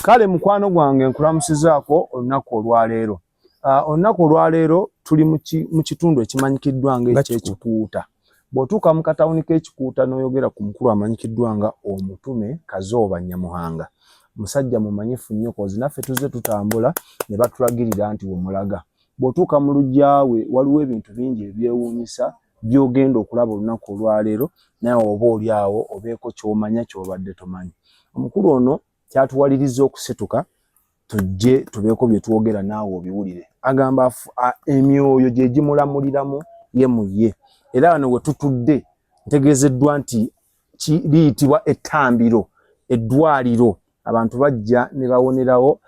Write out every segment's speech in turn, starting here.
Kale mukwano gwange nkulamusizaako olunaku olwaleero. Olunaku olwaleero tuli mu kitundu ekimanyikiddwa ng'eky'ekikuuta. Bw'otuuka mu katawuni k'ekikuuta n'oyogera ku mukulu amanyikiddwa nga Omutume Kazooba Nyamuhanga. Musajja mumanyifu nnyo kozi naffe tuzze tutambula ne batulagirira nti wemulaga. Bw'otuuka mu lugyawe waliwo ebintu bingi ebyewuunyisa by'ogenda okulaba olunaku olwaleero naye oba oli awo obeeko ky'omanya ky'obadde tomanyi. Omukulu ono kyatuwaliriza okusituka tujje tubeeko bye twogera naawe obiwulire. Agamba emyoyo gye gimulamuliramu ye mu ye. Era wano we tutudde ntegeezeddwa nti liyitibwa ettambiro, eddwaliro. Abantu bajja ne bawonerawo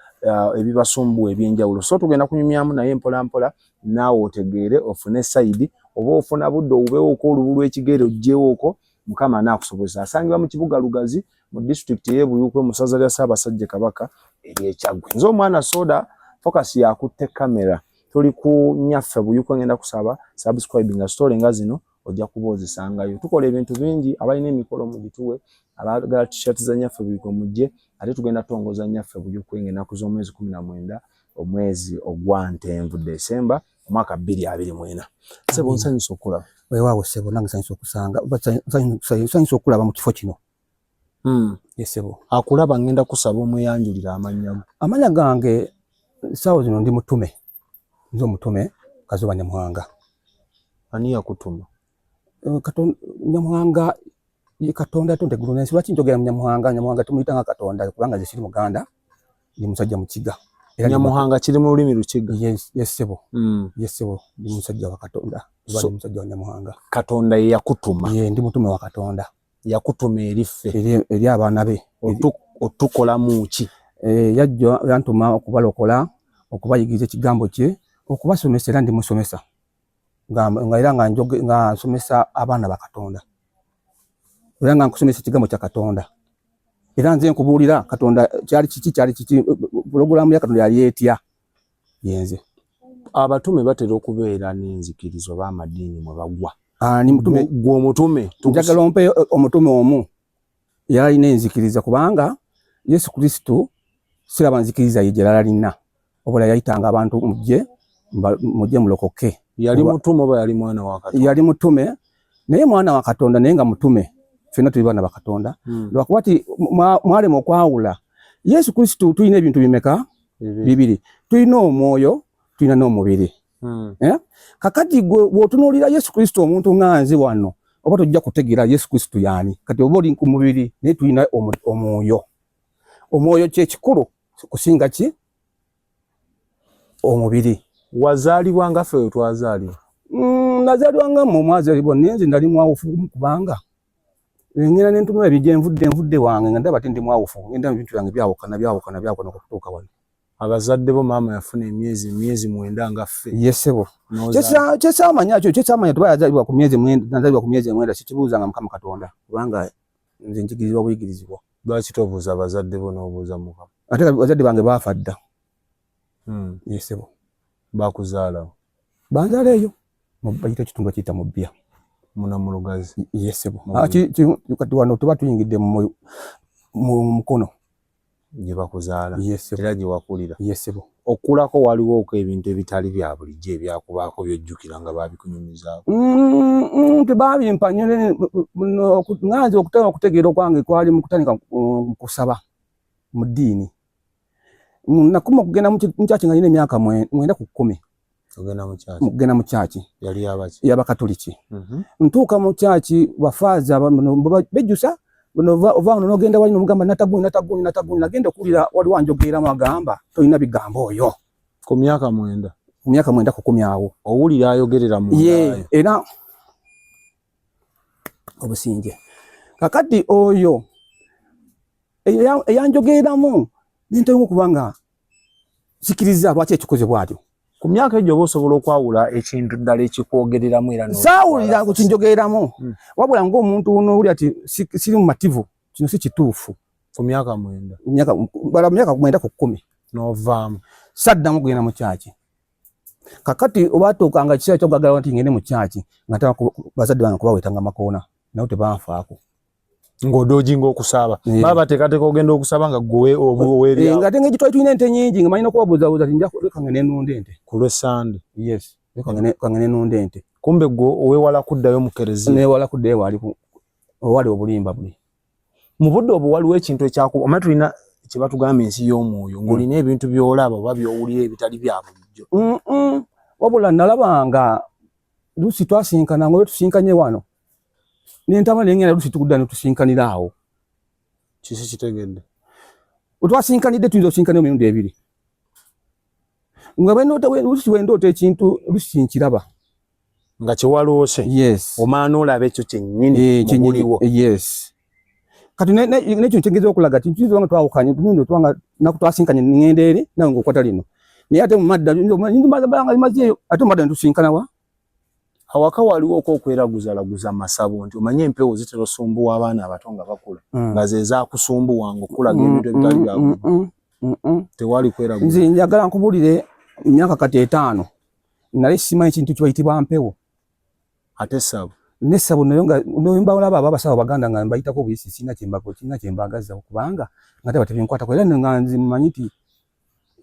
ebibasumbuwa eby'enjawulo. So tugenda kunyumyamu naye mpola mpola naawe otegeere ofune sayidi oba ofuna budde obubeewoko olubu lw'ekigere oggyeewoko Mukama anaakusobozesa. Asangibwa mu kibuga Lugazi mu disitulikiti y'e Buyikwe mu ssaza lya Ssaabasajja Kabaka ery'Ekyaggwe. Nze omwana Soda focus yakutte kamera. Tuli ku nnyaffe Buyikwe ngenda kusaba subscribing story nga zino ojja kuba ozisangayo. Tukola ebintu bingi abalina emikolo mu gituwe abagala t-shirt za nnyaffe Buyikwe mujje ate tugenda tongoza nnyaffe Buyikwe ng'ennaku z'omwezi 19 omwezi ogwa Ntenvu Desemba omwaka 2024. Sebo nsanyusa okulaba. Weewaawo Sebo nange nsanyusa okusanga nsanyusa okulaba mu kifo kino. Yes Sebo. Akulaba ngenda kusaba omweyanjulira amannya go. Amanya gange ssaawa zino ndi Mutume. Nze Omutume Kazooba Nyamuhanga. Ani yakutuma? Nyamuhanga ye Katonda yatonda eggulu n'ensi. Lwaki njogera Nyamuhanga tumuyita nga Katonda kubanga nze siri Muganda ndi musajja Mukiga. Nyamuhanga kiri mu lulimi Lukiga. Yes Sebo. Yes Sebo ndi musajja wa Katonda. Ndi musajja wa Nyamuhanga. Katonda ye yakutuma. Ye ndi mutume wa Katonda. Yakutuma eriffe. Eri abaana be. Otukola muki? Yajja yantuma okubalokola, okubayigiriza ekigambo kye, okubasomesa era ndi musomesa. Nga era nga nsomesa abaana ba Katonda. Era nga nkusomesa ekigambo kya Katonda. Era nze nkubuulira Katonda kyali kiki pulogulaamu ya Katonda yali etya yenze. Abatume batera okubeera n'enzikirizo b'amadiini mwe bagwa. Ni mutume gwe omutume. Njagala ompe omutume omu yali n'enzikiriza kubanga Yesu Kristo siraba nzikiriza ye gye alina. Obula yayitanga abantu mujje mulokoke. Yali mutume oba yali mwana wa Katonda? Yali mutume naye mwana wa Katonda naye nga mutume. Ffenna tuli baana ba Katonda. Lwakuba ti mwalema okwawula. Yesu Kristo tulina ebintu bimeka? Bibiri. Tulina omwoyo, tulina n'omubiri. Kakati bw'otunuulira Yesu Kristo omuntu nga nze wano oba tojja kutegeera Yesu Kristo y'ani. Kati oba oli ku mubiri naye tulina omwoyo. Omwoyo kye kikulu kusinga ki? Omubiri. Wazaalibwa nga ffe we twazaalibwa? Nazaalibwa nga mmwe mwazaalibwa naye nze nali mwawufu kubanga ngenda ne ntunula ebyo gye nvudde wange nga ndaba ti ndi mwawufu. Ngenda ebintu byange byawukana okutuuka wano. Abazadde bo maama yafuna emyezi 9 nga ffe. Yes Sebo. Kyesamanya tuba yazaalibwa ku myezi 9, nazaalibwa ku myezi 9 sikibuuzanga Mukama Katonda kubanga nze njigirizibwa buyigirizibwa. Lwaki tobuuza abazadde bo n'obuuza Mukama? Ate abazadde bange baafa dda. Yes Sebo. Bakuzaalawo? Banzaala eyo bayita ekitundu kiyita mu Bbya. Muna mu Lugazi? Yes Sebo. Kati wano tuba tuyingidde mu Mukono. Gye bakuzaala? Yes Sebo. Era gye wakulira? Yes Sebo. Okulako waliwo ebintu ebitali bya bulijjo ebyakubaako by'ojjukira nga baabikunyumizaako? Tebaabimpa nganze okutegeera okwange kwali mu kutandika kusaba mu ddiini. Nakuma okugenda mu kyaki nga nina emyaka 9 ku 10. Okugenda mu kyaki? Yali yabaki? Y'Abakatoliki. Ntuuka mu kyaki bafaaza bejjusa ova wano n'ogenda wali n'omugamba nataguni nagenda okuwulira waliwo anjogeeramu agamba tolina bigambo oyo. Ku myaka 9? Ku myaka 9 ku 10 awo. Owulira ayogerera mu ndaayo? Era obusinge. Kakati oyo eyanjogeeramu ninteemu kubanga sikiriza lwaki ekikoze bwatyo. Ku myaka egyo oba osobola okwawula ekintu ddala ekikwogereramu era saawulira ku kinjogeeramu wabula ng'omuntu n'owuli ati siri mumativu kino si kituufu. Ku myaka 9? Myaka 9 ku 10. N'ovaamu? Saddamu kugenda mu kyaki. Kakati obaatuukanga ekiseera ky'okwagala nti ngende mu kyaki nga bazadde bange kubawetanga makoona nawe tebanfaako. Ng'odojinga okusaba. Baba tekateka ogenda okusaba nga gwe obuweeri. Nga tenge gitwali tulina ente nyingi nga malina kubabuuza nti nja kangene nunde ente. Ku Lwesande. Yes. Kangene nunde ente. Kumbe gwe owewala kuddayo mu Kereziya. Newala kuddayo wali obulimba buli. Mu budde obwo waliwo ekintu ekyakuba omanyi tulina kye batugamba ensi y'omwoyo ng'olina ebintu by'olaba oba by'owulira ebitali bya bulijjo. Wabula nalabanga lusi twasinkana nga tusinkanye wano. Nentama lengera lusi tukudda ne tusinkanira awo. Kisi kitegedde. Otwasinkanidde tuyinza osinkana emirundi ebiri. Nga lusi wendoota ekintu lusi nkiraba. Nga kyewaloose. Yes. Omaana olaba ekyo kyennyini mubuliwo. Yes. Kati nekyo nkyengeza okulaga ti tuyinza nga twawukanye tumindo twanga nakutwasinkanye ngende eri nawe ng'okwata lino. Naye ate mu madda nga limazeeyo ate mu madda ne tusinkana wa? Awaka waliwo okwerakuzalaguza masabo nti omanye empewo zitera osumbuwa abaana abato nga bakula nga ze zaakusumbuwanga okulaga ebintu ebitali bya bulijjo. Tewali kweraguza. Nze njagala nkubulire emyaka kati 5 nali simanyi ekintu kibayitibwa mpewo. Ate sabo. Nesabo nayo nga nomba olaba abasawo baganda nga mbayitako buyisi sina kyembagaza kubanga nga teba tebinkwatako era nga nzimanyi nti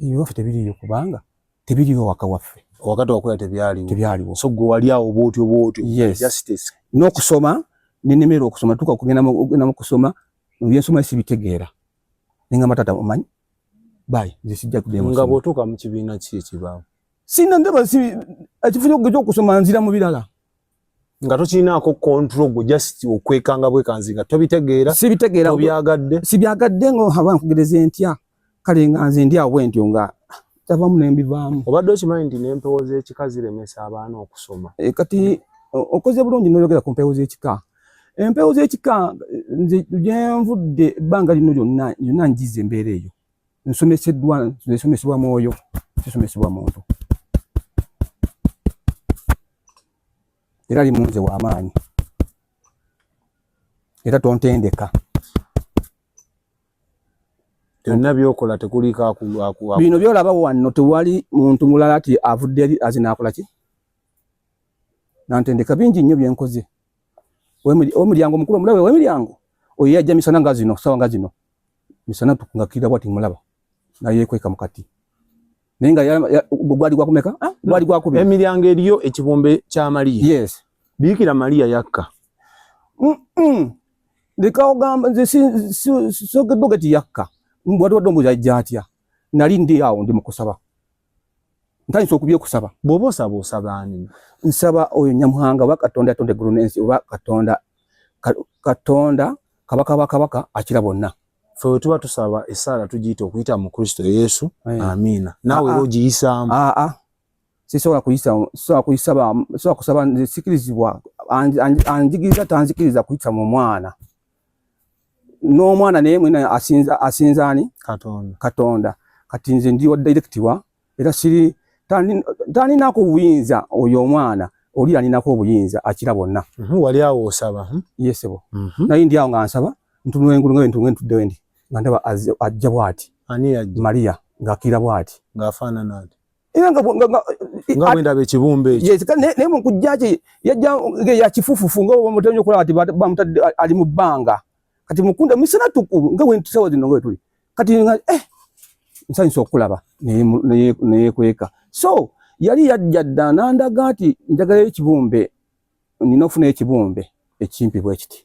ebyofe tebiriyo kubanga tebiriyo waka waffe. Wakati wakola tebyaliwo. So gwe wali awo bwotyo. Yes. Justice. N'okusoma nenemera okusoma tuka kugenda mu kusoma byensoma sibitegeera. Ninga matata omanyi bai zisijja kudemo. Nga bwotuka mu kibiina ki ekibaawo. Sina ndaba ekifunyo okugeja okusoma nzira mu birala. Nga tokinaako control gwe just okwekanga bwekanzinga tobitegeera. Sibitegeera. Tobyagadde. Sibyagadde ngo haba nkugereze ntya kale nga nze ndi awo ntyo nga tabamu nembivaamu. Obadde okimanyi nti n'empewo z'ekika ziremesa abaana okusoma. Kati okoze bulungi n'oyogera ku mpewo z'ekika. Empewo z'ekika nze gyenvudde ebbanga lino lyonna ngize embeera eyo. Nsomesebwa mwoyo, sisomesebwa muntu. Era limunze w'amaanyi. Era tontendeka. Byonna byokola tekuliko aku. Bino byolaba wano tewali muntu mulala ati avudde eri azinaakola ki? Nantendeka bingi nnyo byenkoze. Omulyango mukulu omulabe w'emiryango oyo yajja misana nga zino sawa nga zino. Misana tukungakira bwati mulaba. Naye kweka mukati. Naye nga gwali gwakumeka? Gwali gwakubiri. Emiryango eriyo ekibumbe kya Mariya. Yes. Biikira Mariya yakka. Ndeka ogamba nze sogedde yakka. Mbwadde mbuza ajja atya. Nali ndi awo ndi mu kusaba. Ntandise okubyekusaba. Bw'oba osaba ani? Nsaba oyo Nyamuhanga wa Katonda atonda eggulu n'ensi oba Katonda kabaka akira bonna. Ffe we tuba tusaba essaala tugiyita okuyita mu Kristo Yesu. Amiina. Naawe era ogiyisaamu. Sisobola kusaba nze sikirizibwa anjigiriza tanzikiriza kuyita mu mwana. N'omwana naye mwena asinza ani? Katonda. Kati nze ndi wa directiwa era siri taninako obuyinza oyo omwana oli aninako obuyinza akira bonna. Wali awo osaba. Yesebo. Naye ndi awo nga nsaba ntunula engulu nga ntuddewo ndi nga ndaba ajja bwati. Ani yajja? Mariya ng'akira bwati. Ng'afaanana ati. Era nga bwendaba ekibumbe ekyo. Yes, naye mu kujja kye yajja ya kifufufu nga bamutemye okulaba ati bamutadde ali mu bbanga. Kati mukunda misana tuku nga bwe ntusawo zino nga tuli. Kati nga nsanyusa okulaba naye kweka. So yali yajja dda nandaga ati njagala ekibumbe nina okufuna ekibumbe ekimpi bwe kiti.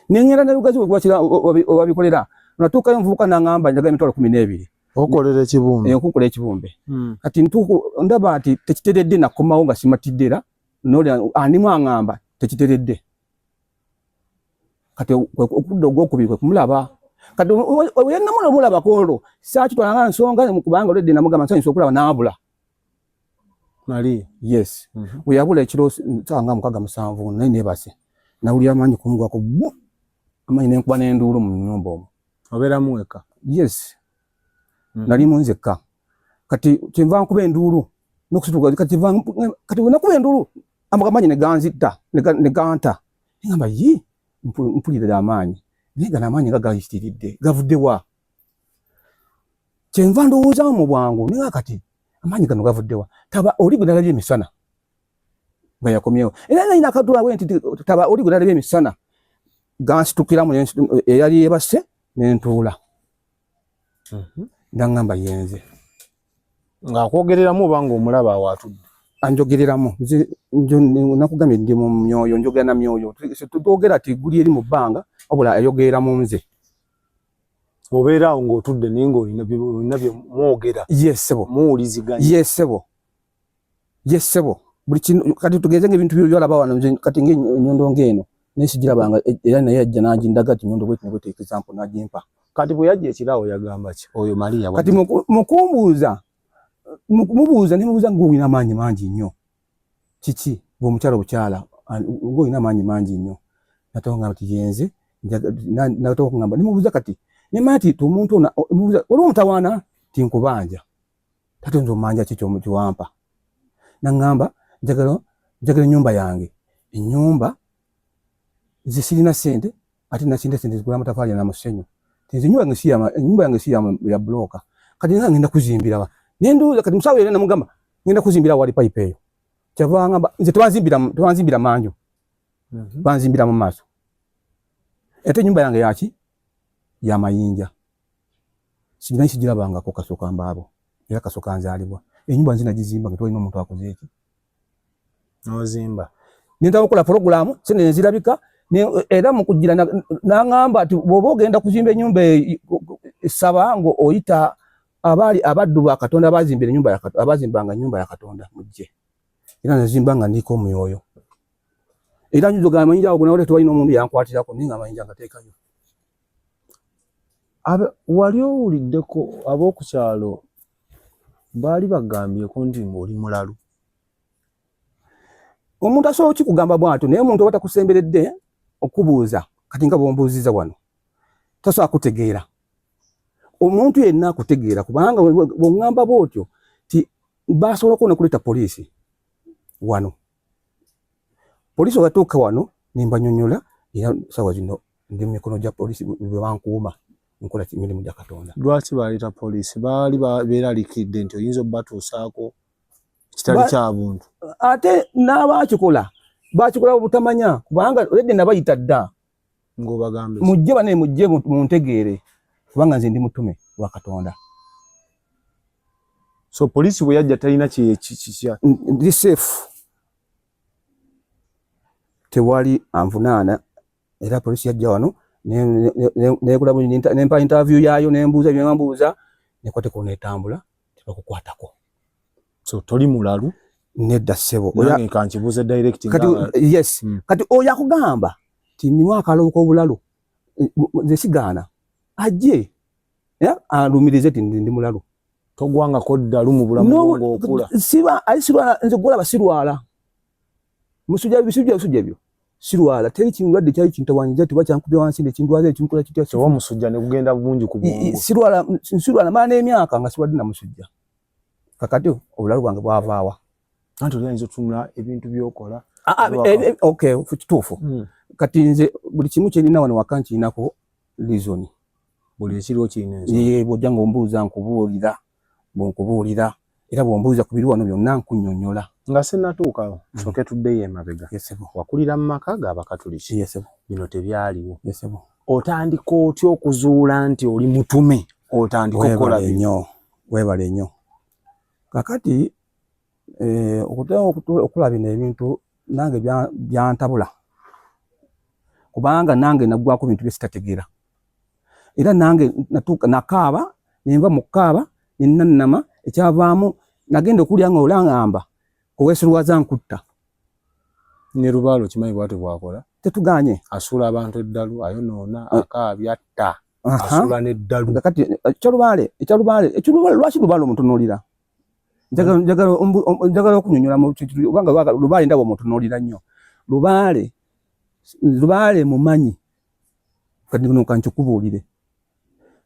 Nengera ne lugazi bwakira obabikolera. Natuukayo nvubuka n'angamba njagala emitwalo 12. Okolera ekibumbe. Okukola ekibumbe. Kati ntuuku ndaba ati tekiteredde nakomawo nga simatidde noli animu angamba tekiteredde. Kati okudda ogwokubiri kwe kumulaba. Kati oyennamuno mulaba kolo saakitwalanga nsonga mukubanga olwedde namugamba nsanyusa okulaba n'abula. Mariya. Yes. We yabula ekiro nsanga 6-7 naye neebase. Nawulira amaanyi kumugwako amaanyi n'enkuba n'enduulu mu nnyumba omwo. Obeera muweka? Yes. Nali munzekka. Kati kyenva nkuba enduulu n'okusituka kati nakuba enduulu amaanyi ne ganzitta ne ganta. Ngamba mpulira amaanyi. Naye gano amaanyi nga gayitiridde gavudde wa? Kyenva ndowooza mu bwangu naye kati amaanyi gano gavudde wa? Taba oli gwe nalabye emisana nga yakomyewo. Era nalina akatula we nti taba oli gwe nalabye emisana gansitukiramu eyali yebase nentuula. Ndangamba yenze. Ng'akwogereramu oba ng'omulaba awo atudde? Anjogereramu. Nze nakugambye ndi mu myoyo, njogera na myoyo. Tutwogera ati guli eri mu bbanga wabula ayogera mu nze. Obeera awo ng'otudde naye ng'olina bye mwogera. Yes sebo. Muwuliziganya. Yes sebo. Yes sebo. Buli kintu kati tugeze ng'ebintu byolaba wano kati ng'ennyondo ng'eno nesigirabanga era naye ajja n'agindaga ati nnyondo bweti nebweti example n'agimpa. Kati bwe yajja ekirawo yagamba ki oyo Maria? Kati mukumbuuza mubuuza nemubuuza ng'olina amaanyi mangi nnyo. Kiki ng'omukyala obukyala ng'olina amaanyi mangi nnyo. Natongamba ati yenze natongamba nemubuuza kati nemanya ti omuntu ono mubuuza olwo mutawaana tinkubanja tate nzo manja ki ky'omukiwampa. Nangamba njagala ennyumba yange, ennyumba zisirina sente ate nasinde sente zigula amatafaali n'amusenyu. Tinze ennyumba yange si ya bloka. Kati nga ngenda kuzimbira nenduuza kati musawo era namugamba ngenda kuzimbira wali pipe eyo. Kyava ngamba nze tewanzimbira manju. Banzimbira mu maaso. Ate ennyumba yange yaki ya mayinja. Sigirabangako Kasooka mbaabo era Kasooka nzaalibwa. Ennyumba nzina gizimba nga tolina omuntu akoze eki. N'ozimba. Nenta okola programu sente nzirabika era mu kugira n'angamba ati bw'oba ogenda kuzimba ennyumba esaba ngo oyita abaddu ba Katonda abazimbira ennyumba ya Katonda, abazimbanga ennyumba ya Katonda mujje. Era nazimba nga ndiko omwoyo. Era njoga amayinja ago nawole tewalina omuntu yankwatirako ninga amayinja ngateekayo. Wali owuliddeko ab'oku kyalo baali bagambyeko nti ng'oli mulalu? Omuntu asobola kikugamba bw'atyo naye omuntu oba takusemberedde okubuuza kati nga bw'ombuuziza wano tasobola kutegeera. Omuntu yenna akutegeera kubanga bw'oŋŋamba bw'otyo ti basobola okuwona kuleeta poliisi wano. Poliisi watuuka wano nimbanyonyola era sawa zino ndi mu mikono gya poliisi bwe bankuuma nkola emirimu gya Katonda. Lwaki baleeta poliisi? Baali beeralikidde nti oyinza obbatuusaako kitali kya buntu? Ate n'abakikola bakikola butamanya kubanga olwedde nabayita dda ng'obagambe mujje bane mujje muntegeere kubanga nze ndi mutume wa Katonda. So poliisi bwe yajja talina kikya ndi safe, tewali anvunaana. Era poliisi yajja wano nempa interview yaayo nembuuza byembuuza nekwateko netambula tebakukwatako. So toli mulalu? Nedda ssebo. Nange kankibuuze direct kati yes. Kati oyo akugamba ti nimu akaloobo k'obulalu nze sigaana ajje alumirize ti ndi mulalu. Togwangako ddalu mu bulamu ng'okula? Nze gwolaba sirwala. Musujja ebyo sirwala. Teri kindwadde kyali kintawanyiza tiba kyankubya wansi nekindwaza ekinkola kitya. Oba omusujja ne gugenda bungi ku bwongo? Sirwala mala n'emyaka nga siwadde na musujja. Kakati obulalu bwange bwavaawa. Anti oyinza otunula ebintu by'okola. Okay, kituufu. Kati nze buli kimu kyerina wano waka nkirinako reason. Buli ekiriwo kirina ensonga. Bw'ojja ng'ombuuza nkubuulira, bw'onkubuulira era bw'ombuuza ku biri wano byonna nkunnyonnyola. Nga sinnatuukawo tusooke tuddeyo emabega. Wakulira mu maka g'Abakatuliki. Bino tebyaliwo. Otandika otya okuzuula nti oli mutume? Otandika okukola nnyo. Weebale nnyo. Kakati okulaba bino ebintu nange byantabula kubanga nange naggwako bintu bye sitategeera. Era nange natuuka nakaaba nenva mu kukaaba nennannama ekyavaamu nagenda okulya nga olangamba oweesulwaza nkutta. Ne Lubaale okimanyi bw'atyo bwakola? Tetuganye. Asuula abantu eddalu, ayonoona, akaabya, atta. Asuula n'eddalu. Kakati ekyalubaale lwaki Lubaale omutunuulira? Njagala okunnyonnyola kubanga Lubaale ndaba omutunuulira nnyo. Lubaale mumanyi. Kati nno kankikubuulire.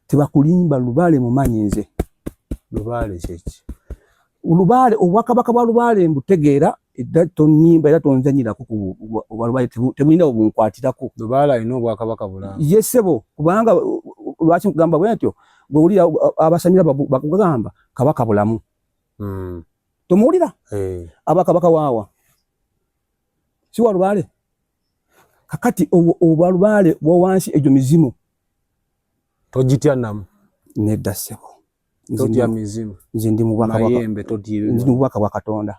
Tebakulimba Lubaale mumanyi nze. Lubaale kyeki? Lubaale obwakabaka bwa Lubaale mbutegeera edda tonnimba era tonzanyirako ku Lubaale tebulina obunkwatirako. Lubaale alina obwakabaka bulamba. Ye ssebo kubanga lwaki nkugamba bwentyo bw'owulira abasamira bakugamba kabaka bulamu. Tomuwulira? Abakabaka waawa si wa Lubaale. kakati obalubale bwawansi ejo mizimu tojitya namu nedda ssebo totya mizimu nzindi mayembe totyiwe nzindi mubaka bwa Katonda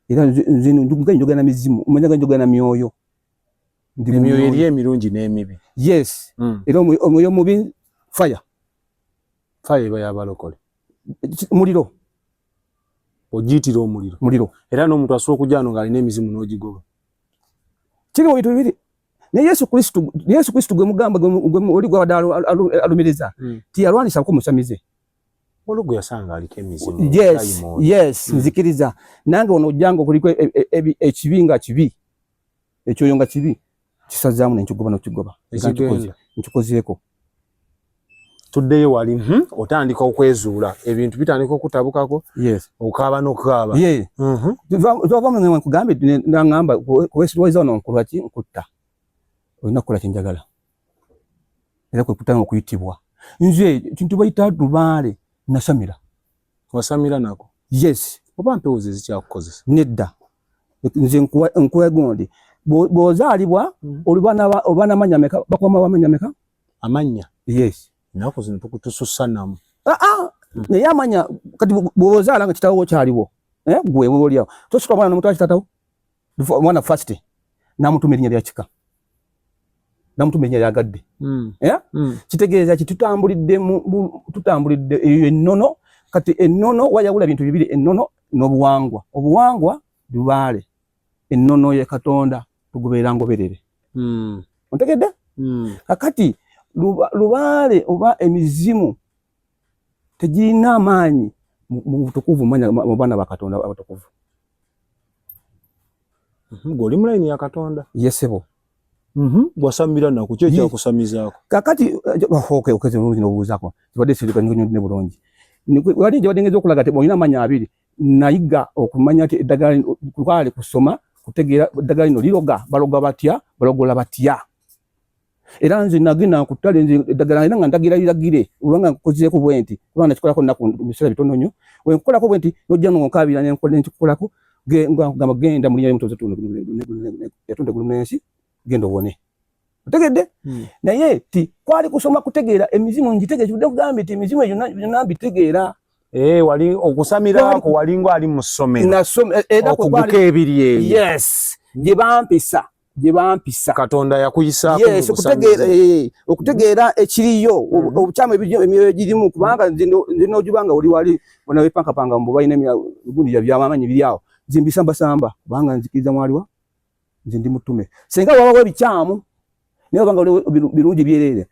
era nzindi njogera na mizimu umenyaga njogera na myoyo emyoyo eri emirungi n'emibi yes era omwoyo mubi fire iba yabalokole muliro ojitira omuliro era n'omuntu asobola okujjano ng'alina emizimu n'ogigoba kiri mu bintu bibiri ne Yesu Kristo gwe mugamba gwe oli gwa alumiriza tiyalwanisa ko musamize olugwe yasanga aliko emizimu yes nzikiriza nange ono ojjango kuliko ekibinga kibi ekyoyo nga kibi kisazaamu n'ekigoba n'okigoba nkikozeeko tuddeyo wali otandika okwezuula ebintu bitandika okutabukako okaaba n'okukaaba twavamu nge nkugambye nangamba kuweesirwaiza ono nkulwaki nkutta olina kukola kyenjagala era kwe kutanga okuyitibwa nze ekintu bayita lubaale nasamira wasamira nako yes oba mpewuzi zikyakukozesa nedda nze nkwegondi bw'ozaalibwa oba n'amanya meka bakwama bamanya meka amanya yes nako zino tukutusussanamu naye amanya kati bw'ozaala nga kitaawo kyaliwo gwe oliawo tositwa mwana nomutwala kitatawo omwana first namutuma erinnya lya kika namutuma erinnya lyagadde kitegeeza ki tutambulidde eyo ennono kati ennono wayawula bintu bibiri ennono n'obuwangwa obuwangwa lubaale ennono ye Katonda tugoberera ngoberere ontegedde kakati lubaale oba emizimu tegirina amaanyi mu butukuvu mu baana ba Katonda abatukuvu goli mulaini ya Katonda yesebo bwasamira nako kyo kyakusamizaako kakati okeze n'obuuzako kibadde sirika ne bulungi wali nje wadengeza okulaga te olina amanya abiri nayiga okumanya ati eddagala kwali kusoma kutegeera eddagala lino liroga baloga batya balogola batya era nze nagenda kutale nze eddagala era nga ndagira liragire obanga nkozeeko bwenti kubanga nakikolako nnaku biseera bitono nnyo wenkukolako bwenti nojja nonkabira nekikukolako ngamba genda mulinya y'omutozo yatonda eggulu n'ensi genda obone otegedde naye ti kwali kusoma kutegeera emizimu ngitegeera kivudde kugambye ti emizimu egyo byonna mbitegeera wali okusamirako walinga ali mu ssomero okuguka ebiri ebyo yes gye bampisa Katonda yakuyisaako yes okutegeera ekiriyo obukyamu emyoyo girimu kubanga nze n'ogibanga oli wali onawepankapanga mbu balina ebigundira byamaanyi biri awo nze mbisambasamba kubanga nzikiriza mwaliwa nze ndi mutume senga wabawo ebikyamu naye obanga birungi byerere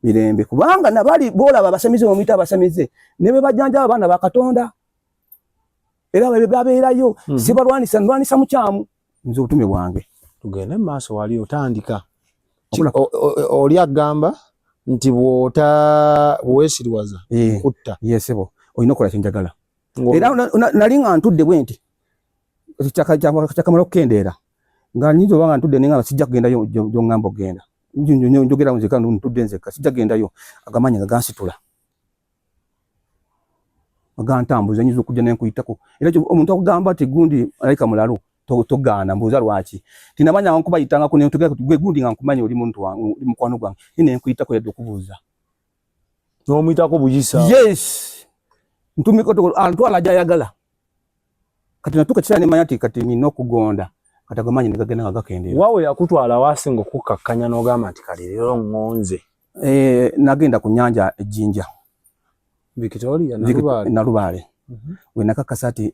mirembe kubanga nabali bolaba abasamize omuyita abasamize ne be bajjanja abaana ba Katonda era babeerayo sibalwanisa mukyamu nze obutume bwange tugende maaso wali otandika oli agamba nti bw'oweesiriwaza kutta yesebo olina okukola kyenjagala era nali nga ntudde bwenti kyakamala okukendeera nga nyinza oba nga ntudde nenga sijja kugendayo gyongamba okgenda njogerawo nzeka ntudde nzeka sijja kugendayo agamanyi nga gansitula agantambuza nyinza okujja nenkuyitako era omuntu akugamba ati gundi alayika mulalu togaana mbuuza lwaki tinamanya nkubayitangako gwe gundi nga nkumanyi oli muntu wange oli mukwano gwange ine nkuyitako yadde okubuuza n'omuyitako buyisa yes ntwala gyayagala kati natuka kiseera nemanya ati kati nina okugonda kati agamanyi negagenda nga gakendeera waawe yakutwala waasinga okukakkanya n'ogamba nti kale leero ŋŋonze nagenda ku nnyanja ejjinja Victoria Nalubaale we nakakasa ati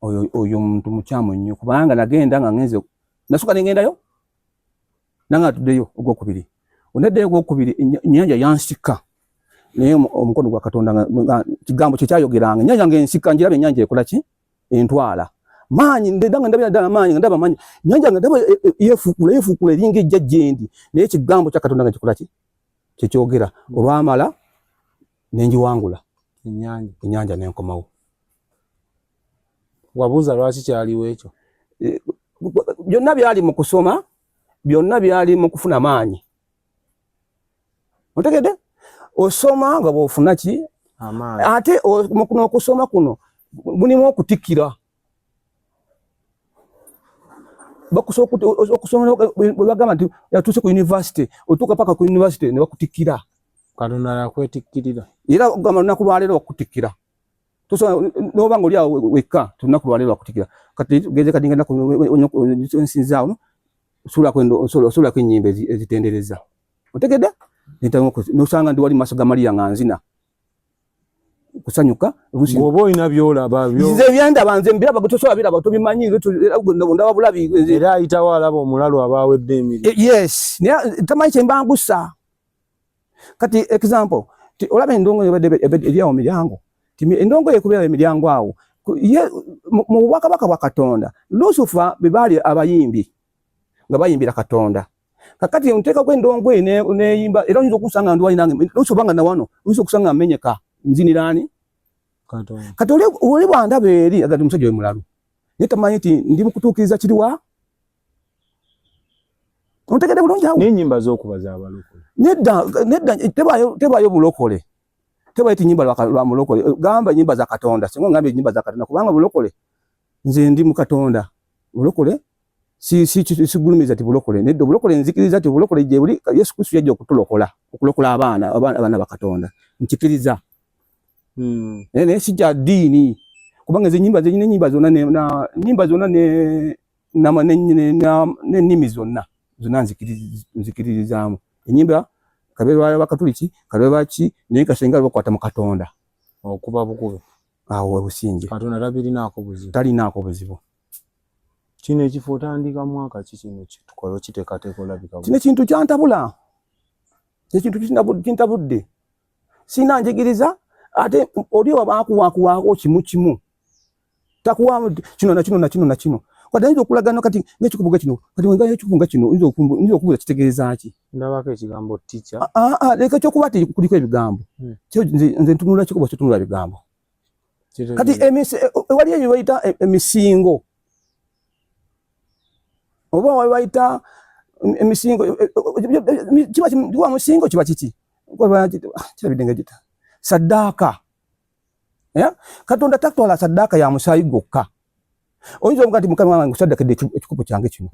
oyo muntu mukyamu nnyo kubanga nagenda nga ngenze nasuka nengendayo nanga atuddeyo ogwokubiri oneddeyo ogwokubiri ennyanja yansika naye omukono gwa Katonda nga kigambo kyekyayogeranga ennyanja ngensika njiraba ennyanja ekola ki entwala maanyi ndanga ndabira ddala maanyi ndaba maanyi ennyanja nga ndaba yefuukula eringa ejja gyendi naye ekigambo kya Katonda nga kikola ki kyekyogera olwamala nenjiwangula ennyanja nenkomawo wabuuza lwaki kyaliwo ekyo byonna byali mu kusoma byonna byali mu kufuna maanyi otegedde osoma nga bwofuna ki ate n'okusoma kuno mulimu okutikkira bakusoka okusomera bagamba nti yatuse ku university otuka paka ku university ne bakutikira Katonda yakwetikirira era ogamba lunaku lwaleero bakutikira tosobola noba ng'oli awo wekka lunaku lwaleero bakutikira kati tugeze kati ngenda nsinzaawo sula kw'ennyimba ezitendereza otegedde nosanga ndi wali maaso ga Mariya nga nzina kusanyuka ng'oba olina byolaba nze byandaba nze mbiraba tosobola biraba tobimanyi ndaba bulabi era ayitawo alaba omulalu abaawedde emirimu yes tamanyi kyembangusa kati example olaba endongo eryawo miryango endongo yekubeera emiryango awo mu bwakabaka bwa Katonda Lusufa be baali abayimbi nga bayimbira Katonda kakati nteeka kw'endongo neyimba era oyinza okusanga ndi walinange Lusufa nga nawano oyinza okusanga amenyeka nzinirani kati oli bwandaba eri agati omusajja we mulalu naye tamanyi nti ndi mukutuukiriza kiriwa ontegedde bulungi awo n'ennyimba z'okubaza abalokole nedda tebaayo bulokole tebaayo ti nnyimba lwa mulokole gamba nnyimba za Katonda singa ngamba ennyimba za Katonda kubanga bulokole nze ndi mu Katonda bulokole sigulumiza ti bulokole nedda bulokole nzikiriza ti bulokole gye buli Yesu Kristo yajja okulokola abaana ba Katonda nkikiriza naye sijja ddiini kubanga nze ennyimba zonna n'ennimi zonna nzikiririzaamu ennyimba kabeera bakatuliki kabeera baki naye kasenga bakwata mu Katonda okuba bukube awo businge Katonda talinaako buzibu kino ekifo otandika mwaka kino kitukola okiteekateeka olabika kino ekintu kyantabula ekintu kintabudde sina njigiriza ate oli wabaakuwaako kimu takuwa kino na kino kati ayinza okulagana kati n'ekikubuga kino kati wengayo ekikubuga kino oyinza okubuuza kitegeeza ki ndabako ekigambo teacher leka kyokuba ti kuliko ebigambo nze ntunula kikuba kyotunula bigambo kati wali eyo bayita emisingo oba wali bayita emisingo kiba musingo kiba kiki kirabiddenga gita saddaaka Katonda tatwala saddaaka ya musaayi gwokka oyinza omuga nti mukama wange nkusaddakidde ekikopo kyange kino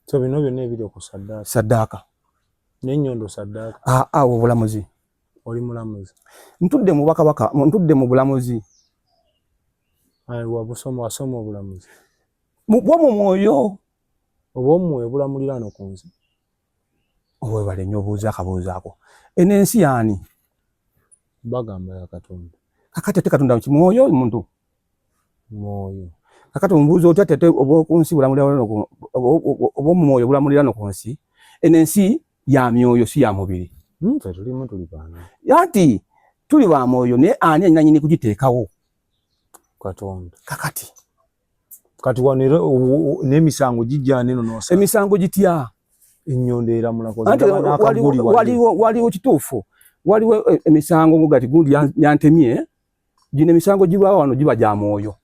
so bino byonna ebiri ku saddaaka n'ennyondo saddaaka awo obulamuzi oli mulamuzi ntudde mu bakabaka ntudde mu bulamuzi wasoma obulamuzi bw'omu mwoyo oba omwoyo bulamulira no ku nsi owebale nnyo obuuza akabuuzaako eno ensi yaani bagamba ya Katonda kakati ate Katonda kimwoyo muntu mwoyo kakati omubuuza oti ate obwokunsi bulamulira oba omwoyo bulamulira no ku nsi eno ensi ya myoyo si ya mubiri tulimu tuli baana yati tuli ba mwoyo naye ani alina nnyini kugiteekawo Katonda kati wanera n'emisango gijja neno nosa emisango gitya ennyondo eramula waliwo kituufu waliwo emisango ngati gundi yantemye gino emisango gibwa wano giba gya mwoyo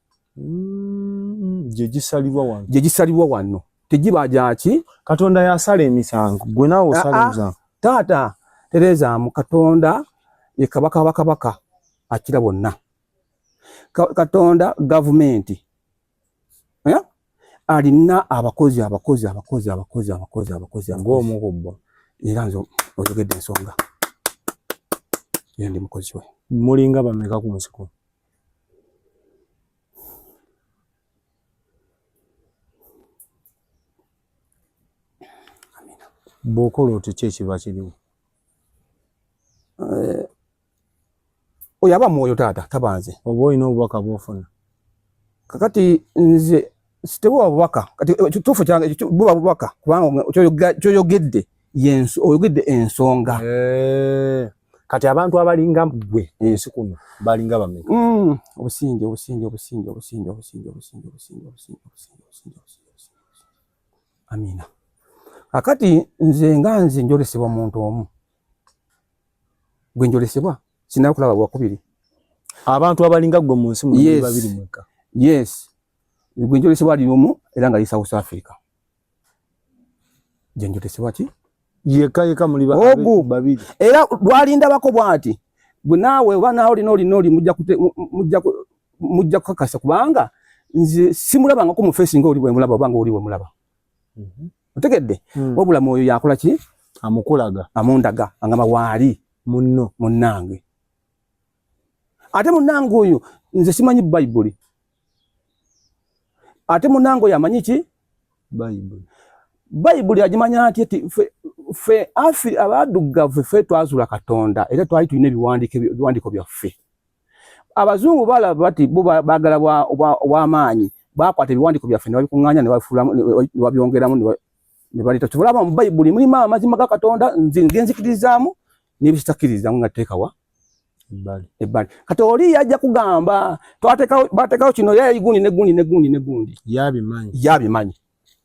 gye gisalibwa wano tegiba gyaki Katonda yasala emisango gwe naawe osala emisango taata Tereza mu Katonda ye kabaka akira bonna Katonda gavumenti alina abakozi ng'omukubbo era nze oyogedde ensonga ye ndi mukozi we mulinga bameka ku nsi kuno bw'okola otyo ki ekiba kiriwo oyo aba mwoyo taata tabanze oba olina obubaka bw'ofuna kakati nze sitebuwa bubaka kati kituufu kyange buba bubaka kubanga kyoyogedde oyogedde ensonga kati abantu abalinga gwe ensi kuno balinga bameka obusinge amina kakati nze njolesebwa muntu omu gwe njolesebwa sinaba kulaba bwakubiri abantu abalinga gwe mu nsi muno babiri mweka yes gwe njolesebwa ali omu era nga ali South Africa gye njolesebwa ki yeka muli babiri era lwalindabako bwati bwe naawe oba naawe olina mujja kukakasa kubanga nze simulaba ko mu face ngo oli bwe mulaba banga oli bwe mulaba otegedde wabula mwoyo yakola ki amukulaga amundaga angama wali munnange ate munnange oyo nze simanyi Bible ate munnange oyo amanyi ki Bible agimanya ati fe afi abaddugavu fe twazula Katonda era twali tulina ebiwandiiko byaffe abazungu balaba bati bo bagala bw'amaanyi bakwata ebiwandiiko byaffe ne babikuŋŋaanya ne babyongeramu ne baleta tubulaba mu Bible mulimu amazima ga Katonda ngenzikiririzaamu n'ebisitakiririzaamu nga teekawa ebbali kati oli yajja kugamba bateekawo kino yayi gundi yabimanyi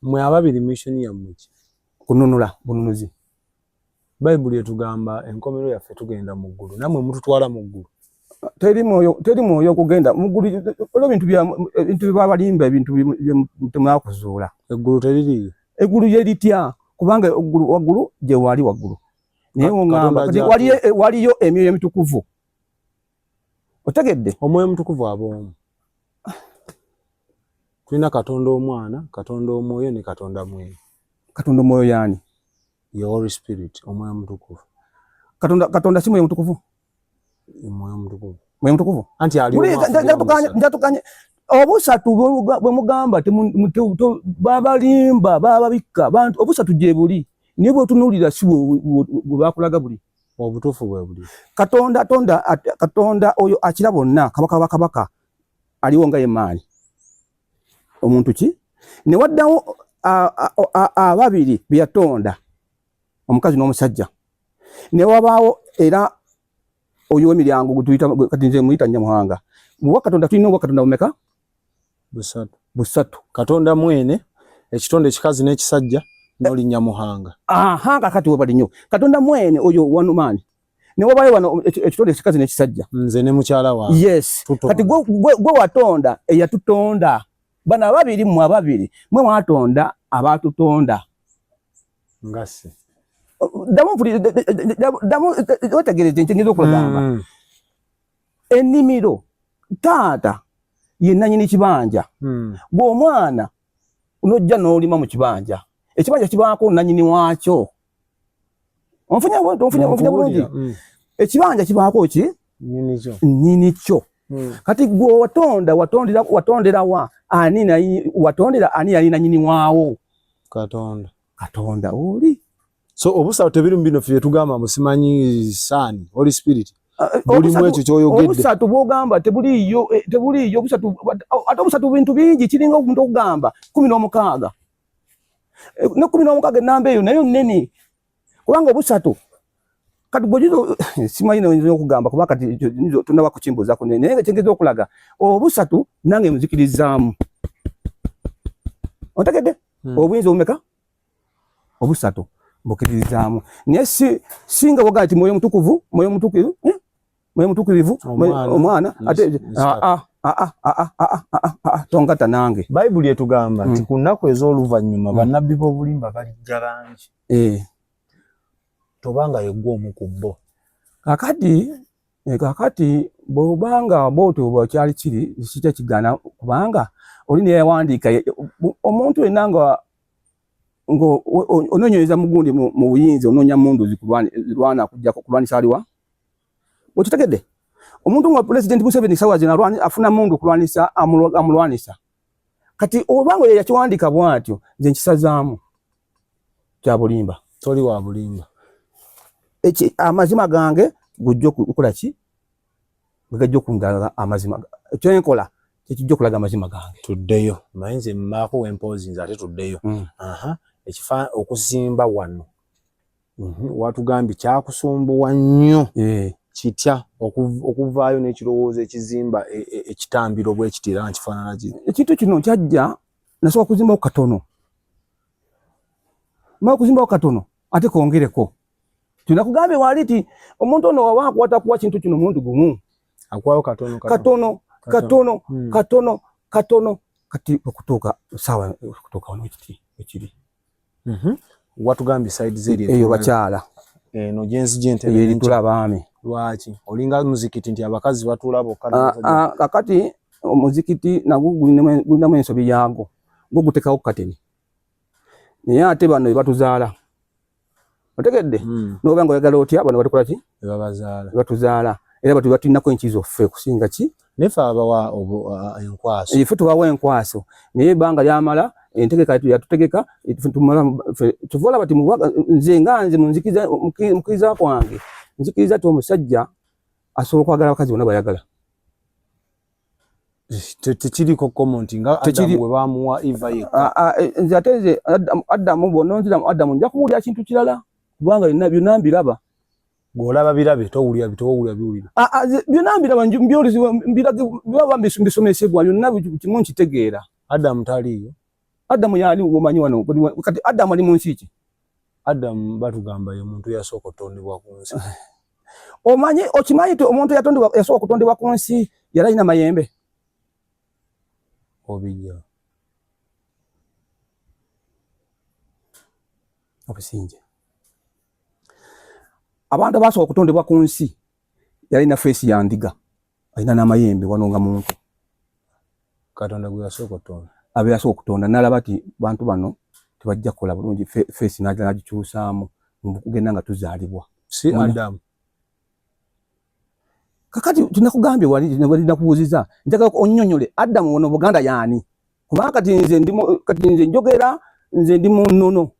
mwe ababiri mission yammwe kununula bununuzi Bible etugamba enkomero yaffe tugenda mu ggulu namwe mututwala mu ggulu teri mwoyo kugenda mu ggulu ebintu byabalimba ebintu temwakuzuula eggulu teririyo eggulu yeritya kubanga waggulu gye wali waggulu naye ngamba kati waliyo emyoyo emitukuvu otegedde omwoyo mutukuvu ab'omu tulina Katonda omwana Katonda omwoyo ne Katonda mweru Katonda omwoyo yani the Holy Spirit omwoyo mutukuvu Katonda si mwoyo mutukuvu mwoyo mutukuvu anti ali njatukanye obusatu bwe mugamba babalimba bababikka abantu obusatu gye buli niye bw'otunuulira si bwe bakulaga buli obutuufu bwe buli Katonda oyo akira bonna kabaka aliwo nga yemaani omuntu ki ne waddawo ababiri byatonda omukazi n'omusajja ne wabaawo era oyo w'emiryango gutuyita kati nze muyita Nyamuhanga mu Katonda tulina Katonda bumeka busatu Katonda mwene ekitonde ekikazi n'ekisajja n'oli Nyamuhanga kakati webali nnyo Katonda mwene oyo wanumaani ne wabayo wano ekitonde ekikazi n'ekisajja nze ne mukyala wa yes kati gwe watonda eyatutonda bana ababiri mu ababiri mwe mwatonda abatutonda ngase damu otegereze ntengezo okulagamba ennimiro taata ye nannyini kibanja bw'omwana nojja n'olima mu kibanja ekibanja kibaako nannyini waakyo onfunya bulungi ekibanja kibaako ki nnyini kyo kati gwe watondera wa watondera ani yali nannyini waawo Katonda oli so obusatu tebirimu bino fye tugamba musimanyi saani Holy Spirit buli mwekyo kyoyogedde obusatu bw'ogamba tebuliyo obusatu ate obusatu bintu bingi kiringa omuntu okugamba 16 ne 16 ennamba eyo nayo nnene kubanga obusatu kati gwejizo simanyi nayinza okugamba kuba kati tunaba kukimbuzaako naye nga kyengeza okulaga obusatu nange muzikirizzaamu ontegedde obuyinza obumeka obusatu mbukiririzaamu naye singa wogaa nti mwoyo mutukirivu omwana ate tongata nange Bible etugamba nti ku nnaku ez'oluvannyuma bannabbi b'obulimba balijja bangi tobanga yeggwa omu ku bo kakati bw'obanga bw'otyo bwakyali kiri kijja kigana kubanga oli naye yawandiika omuntu yenna nga onoonyereza mugundi mu buyinza onoonya mundu zirwana kujjako kulwanisa aliwa okitegedde omuntu nga President Museveni sawa zino afuna mundu kulwanisa amulwanisa kati obanga ye yakiwandiika bw'atyo nze nkisazaamu kya bulimba toli wa bulimba amazima gange gujja okukola ki gajja okundala amazima kyenkola tekijja okulaga amazima gange tuddeyo mayinza mmaako wempozinza ate tuddeyo ekifa okusimba wano watugambye kyakusumbuwa nnyo kitya okuvaayo n'ekirowoozo ekizimba ekitambiro bwekitira nkifaanana ki ekintu kino kyajja nasooka kuzimbawo katono kuzimbawo katono ate kongereko tunakugambye wali ti omuntu ono waba akwata kuwa kintu kino omuntu gumu akwayo katono kati okutuuka sawa okutuuka wano ekiri watugambye side zeri eyo bakyala eno jenzi entebe tulaba abaami lwaki olinga muzikiti nti abakazi batuula bokka kakati omuzikiti nagwo gulinamu ensobi yaago gwo gutekawo kateni naye ate bano batuzaala otegedde noba nga oyagala otya bano batukola ki batuzaala era batu batinako enkizo ffe kusinga ki nefa abawa enkwaso ife tubawa enkwaso naye banga lyamala entegeka yatutegeka tuvola bati nze munzikiza mukiriza kwange nzikiriza ti omusajja asobola okwagala abakazi bonna bayagala tekiriko commenting nga Adamu bwe bamuwa Eva yekka nze ate nze Adamu bw'ononzira Adamu nja kuwulira kintu kirala kubanga byonna mbiraba ng'olaba birabe towulira biwulira byonna mbiraba mbiraba mbisomesebwa byonna kimu nkitegeera Adamu taliyo Adamu yali omanyi wano kati Adamu ali mu nsi ki Adamu batugamba ye muntu yasooka okutondebwa ku nsi okimanyi ti omuntu yasooka okutondebwa ku nsi yali alina mayembe obijja obusinje abantu abasooka okutondebwa ku nsi yalina feesi ya ndiga alina n'amayembe wano nga muntu Katonda gwe yasooka okutonda abe yasooka okutonda n'alaba ti bantu bano tebajja kukola bulungi feesi n'agikyusaamu kugenda nga tuzaalibwa si Adamu kakati tunakugambye wali nakubuuziza njagala onnyonnyole Adamu wono Buganda yaani kubanga kati nze njogera nze ndi mu nnono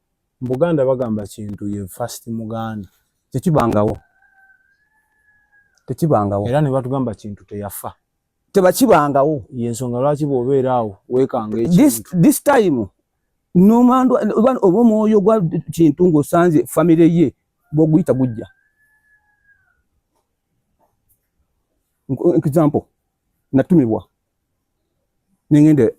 Buganda bagamba kintu ye first Muganda tekibangawo era ne batugamba kintu teyafa tebakibangawo yensonga lwaki bw'obeera awo weekanga ekintu this time nomandu oba omwoyo gwa kintu ng'osanze famire ye bw'oguyita gujja example natumibwa nengende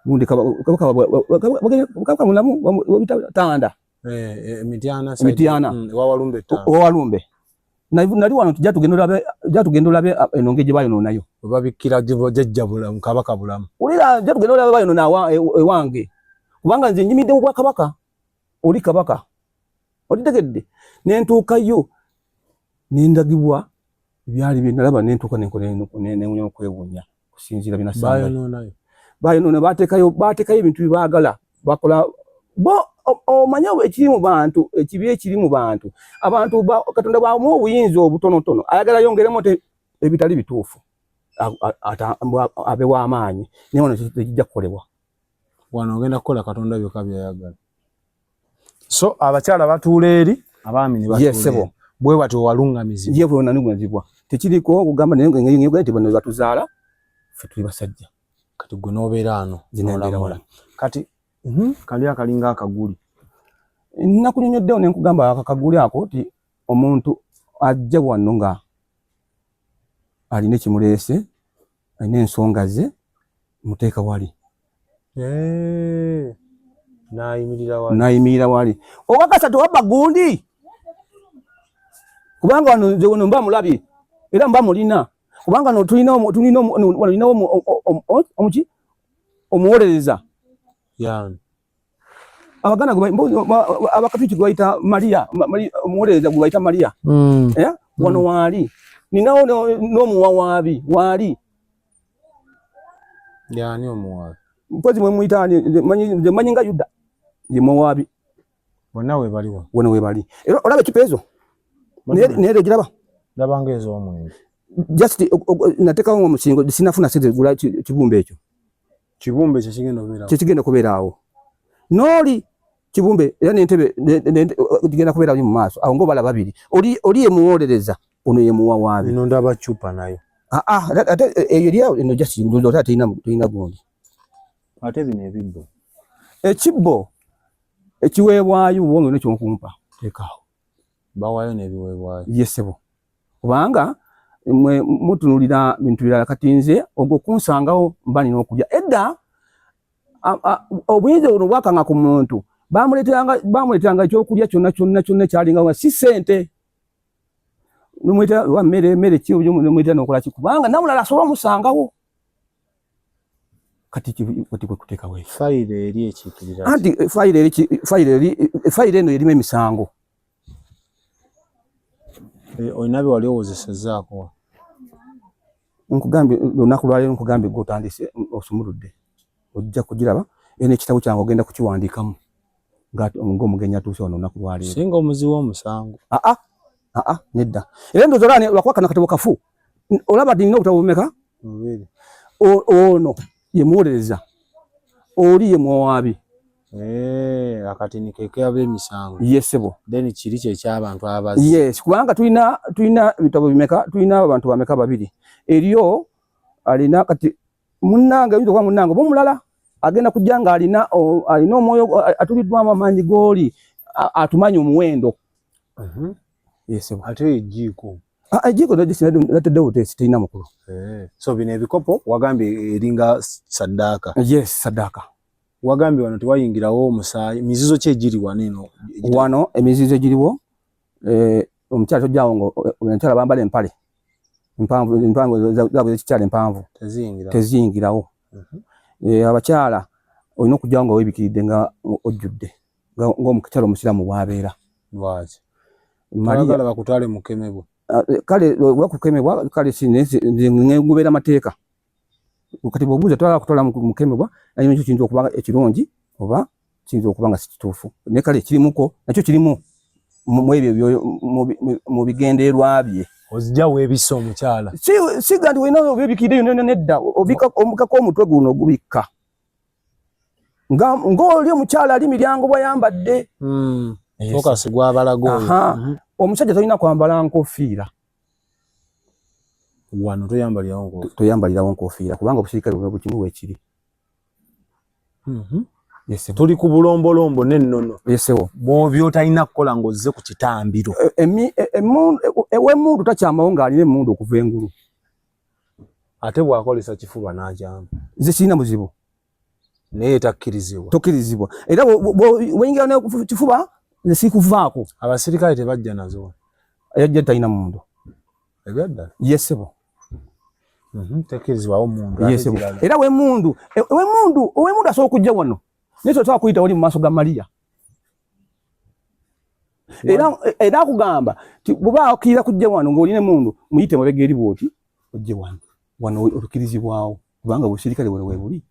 gundi kabaka mulamu Tanda Mityana Wawalumbe nali wano tujja tugenda enonge gye bayonoonayo babikira jjajja bulamu kabaka bulamu ulira jja tugenda olabe bayonoona ewange kubanga nze njimidde mu Bwakabaka oli kabaka olitegedde nentuukayo nendagibwa byali byenalaba nentuuka nenkola okwewuunya kusinziira byenasanga bayonoona bateekayo ebintu byebaagala bakola bo omanye ekiri mu bantu ekibi ekiri mu bantu abantu Katonda bwamuwa obuyinza obutonotono ayagala yongeremu ebitali bituufu abe w'amaanyi naye wano tekijja kukolebwa wano ogenda kukola Katonda byokka byayagala so abakyala batuula eri abaami ne batuula bwe batyo walungamizibwa ye bwe nanungamizibwa tekiriko okugamba naye ng'engeri nti bano batuzaala ffe tuli basajja kati gwe n'obeera ano zinolamola kati kali akalinga akaguli nakunyonyoddewo ne nkugamba akaguli ako ti omuntu ajja wano nga alina ekimuleese alina ensonga ze muteeka wali nayimirira wali owakasa tewabba gundi kubanga wano nze wano mba mulabi era mba mulina kubanga no tulinawo omuwolereza abaganda abakatoliki gwe bayita Maria omuwolereza gwe bayita Maria wano waali ninawo n'omuwawaabi waali yani omuwaabi mpozi mwe muyitaani nze manyi nga Yuda ye muwaabi bonna weebaliwo wano weebali era olaba ekipeezo naye regiraba labanga ez'omwenge just nateekawo omusingo sinafuna sente gula kibumbe ekyo kibumbe kigenda kubeera awo n'oli kibumbe era n'entebe gigenda kubeera mu maaso awo ng'obala babiri oli ye muwolereza ono ye muwawaabi ino ndaba cupa nayo ate eyo eri awo eno just ndowooza ate terina gundi ate bino ebibbo ekibbo ekiweebwayo obwonge olina kyonkumpa teekaawo bawaayo n'ebiweebwayo yesebo kubanga mwe mutunulira bintu birala kati nze ogwo kunsangawo mba nina okulya edda obuyinza buno bwakanga ku muntu bamuleeteranga ekyokulya kyonna kyalinga si ssente nomwetera mmere ki nomwetera nokola ki kubanga namulala asobola omusangawo kati kwe kuteekawo fayiro eri ekiikirira anti fayiro eno erimu emisango olina bye wali owozesezzaako nkugambye olunaku lwaleero nkugambye gw'otandise osumuludde ojja kugiraba era ekitabo kyange ogenda kukiwandiikamu ng'omugenyi atuuse wano olunaku lwaleero. Singa omuziwa omusango. Nedda. Era ndowooza olaba lwakuba kano katabo kafu olaba nti nina obutabo bumeka? Bubiri. Ono ye muwolereza oli ye muwaabi. Akatini ke k'ab'emisango. Yes sebo. Then kiri kye ky'abantu abazzi. Yes, kubanga tulina bitabo bimeka, tulina abantu bameka babiri. Eriyo alina kati munnange yinza okuba munnange oba omulala agenda kujja nga alina omwoyo atuliddwamu amaanyi g'oli atumanyi omuwendo. Yes sebo. Ate ejjiiko. Ejjiiko nataddewo terina mukulu. So bino ebikopo wagambye eringa saddaaka. Yes, saddaaka. Wagambye wano tewayingirawo omusaayi. Mizizo ki egiri wano eno? Wano emizizo egiriwo omukyala tojjaawo ng'omukyala bambala empale empanvu zaabwe ekikyala empanvu teziyingirawo. Abakyala olina okujjawo nga weebikiridde nga ojjudde ng'omukyala omusiraamu bw'abeera. Lwaki? Twagala bakutwale mu kemebwa. Kale lwakukemebwa kale ngubeera amateeka. Kati bw'obuuza twagala kutwala mu kemebwa naye ekyo kiyinza okuba ekirungi oba kiyinza okuba nga si kituufu. Naye kale ekirimuko nakyo kirimu mu ebyo mu bigendererwa bye. Ozijja weebisa omukyala. Siga nti weena obeebikiddeyo nedda omukako omutwe guno ogubikka. Ng'oli omukyala ali miryango bw'ayambadde. Fokasi gw'abalago oyo. Omusajja talina kwambala nkofiira. Wano toyambalirawo nkofiira. Toyambalirawo nkofiira kubanga obusirikale buno bukimu weekiri. Yes, tuli ku bulombolombo n'ennono. Yes, by'otalina kukola ng'ozze ku kitambiro. Ew'emmundu takyamawo ng'alina emmundu okuva engulu. Ate bw'akolesa kifuba n'akyama. Nze sirina buzibu. Naye takkirizibwa. Tokkirizibwa. Era bw'oyingira ne kifuba nze sikuvaako. Abasirikale tebajja nazo. Yajja talina mundu. Ebyadda? Yes, sebo. Takkirizibwawo mundu. Yes, sebo. Era ow'emmundu asobola okujja wano. Naye tosobola kuyita oli mu maaso ga Mariya. Era akugamba bw'oba okkirira kujja wano ng'olina emmundu muyite mabega eri bw'oti ojje wano otukkirizibwawo kubanga obusirikale bwe buli.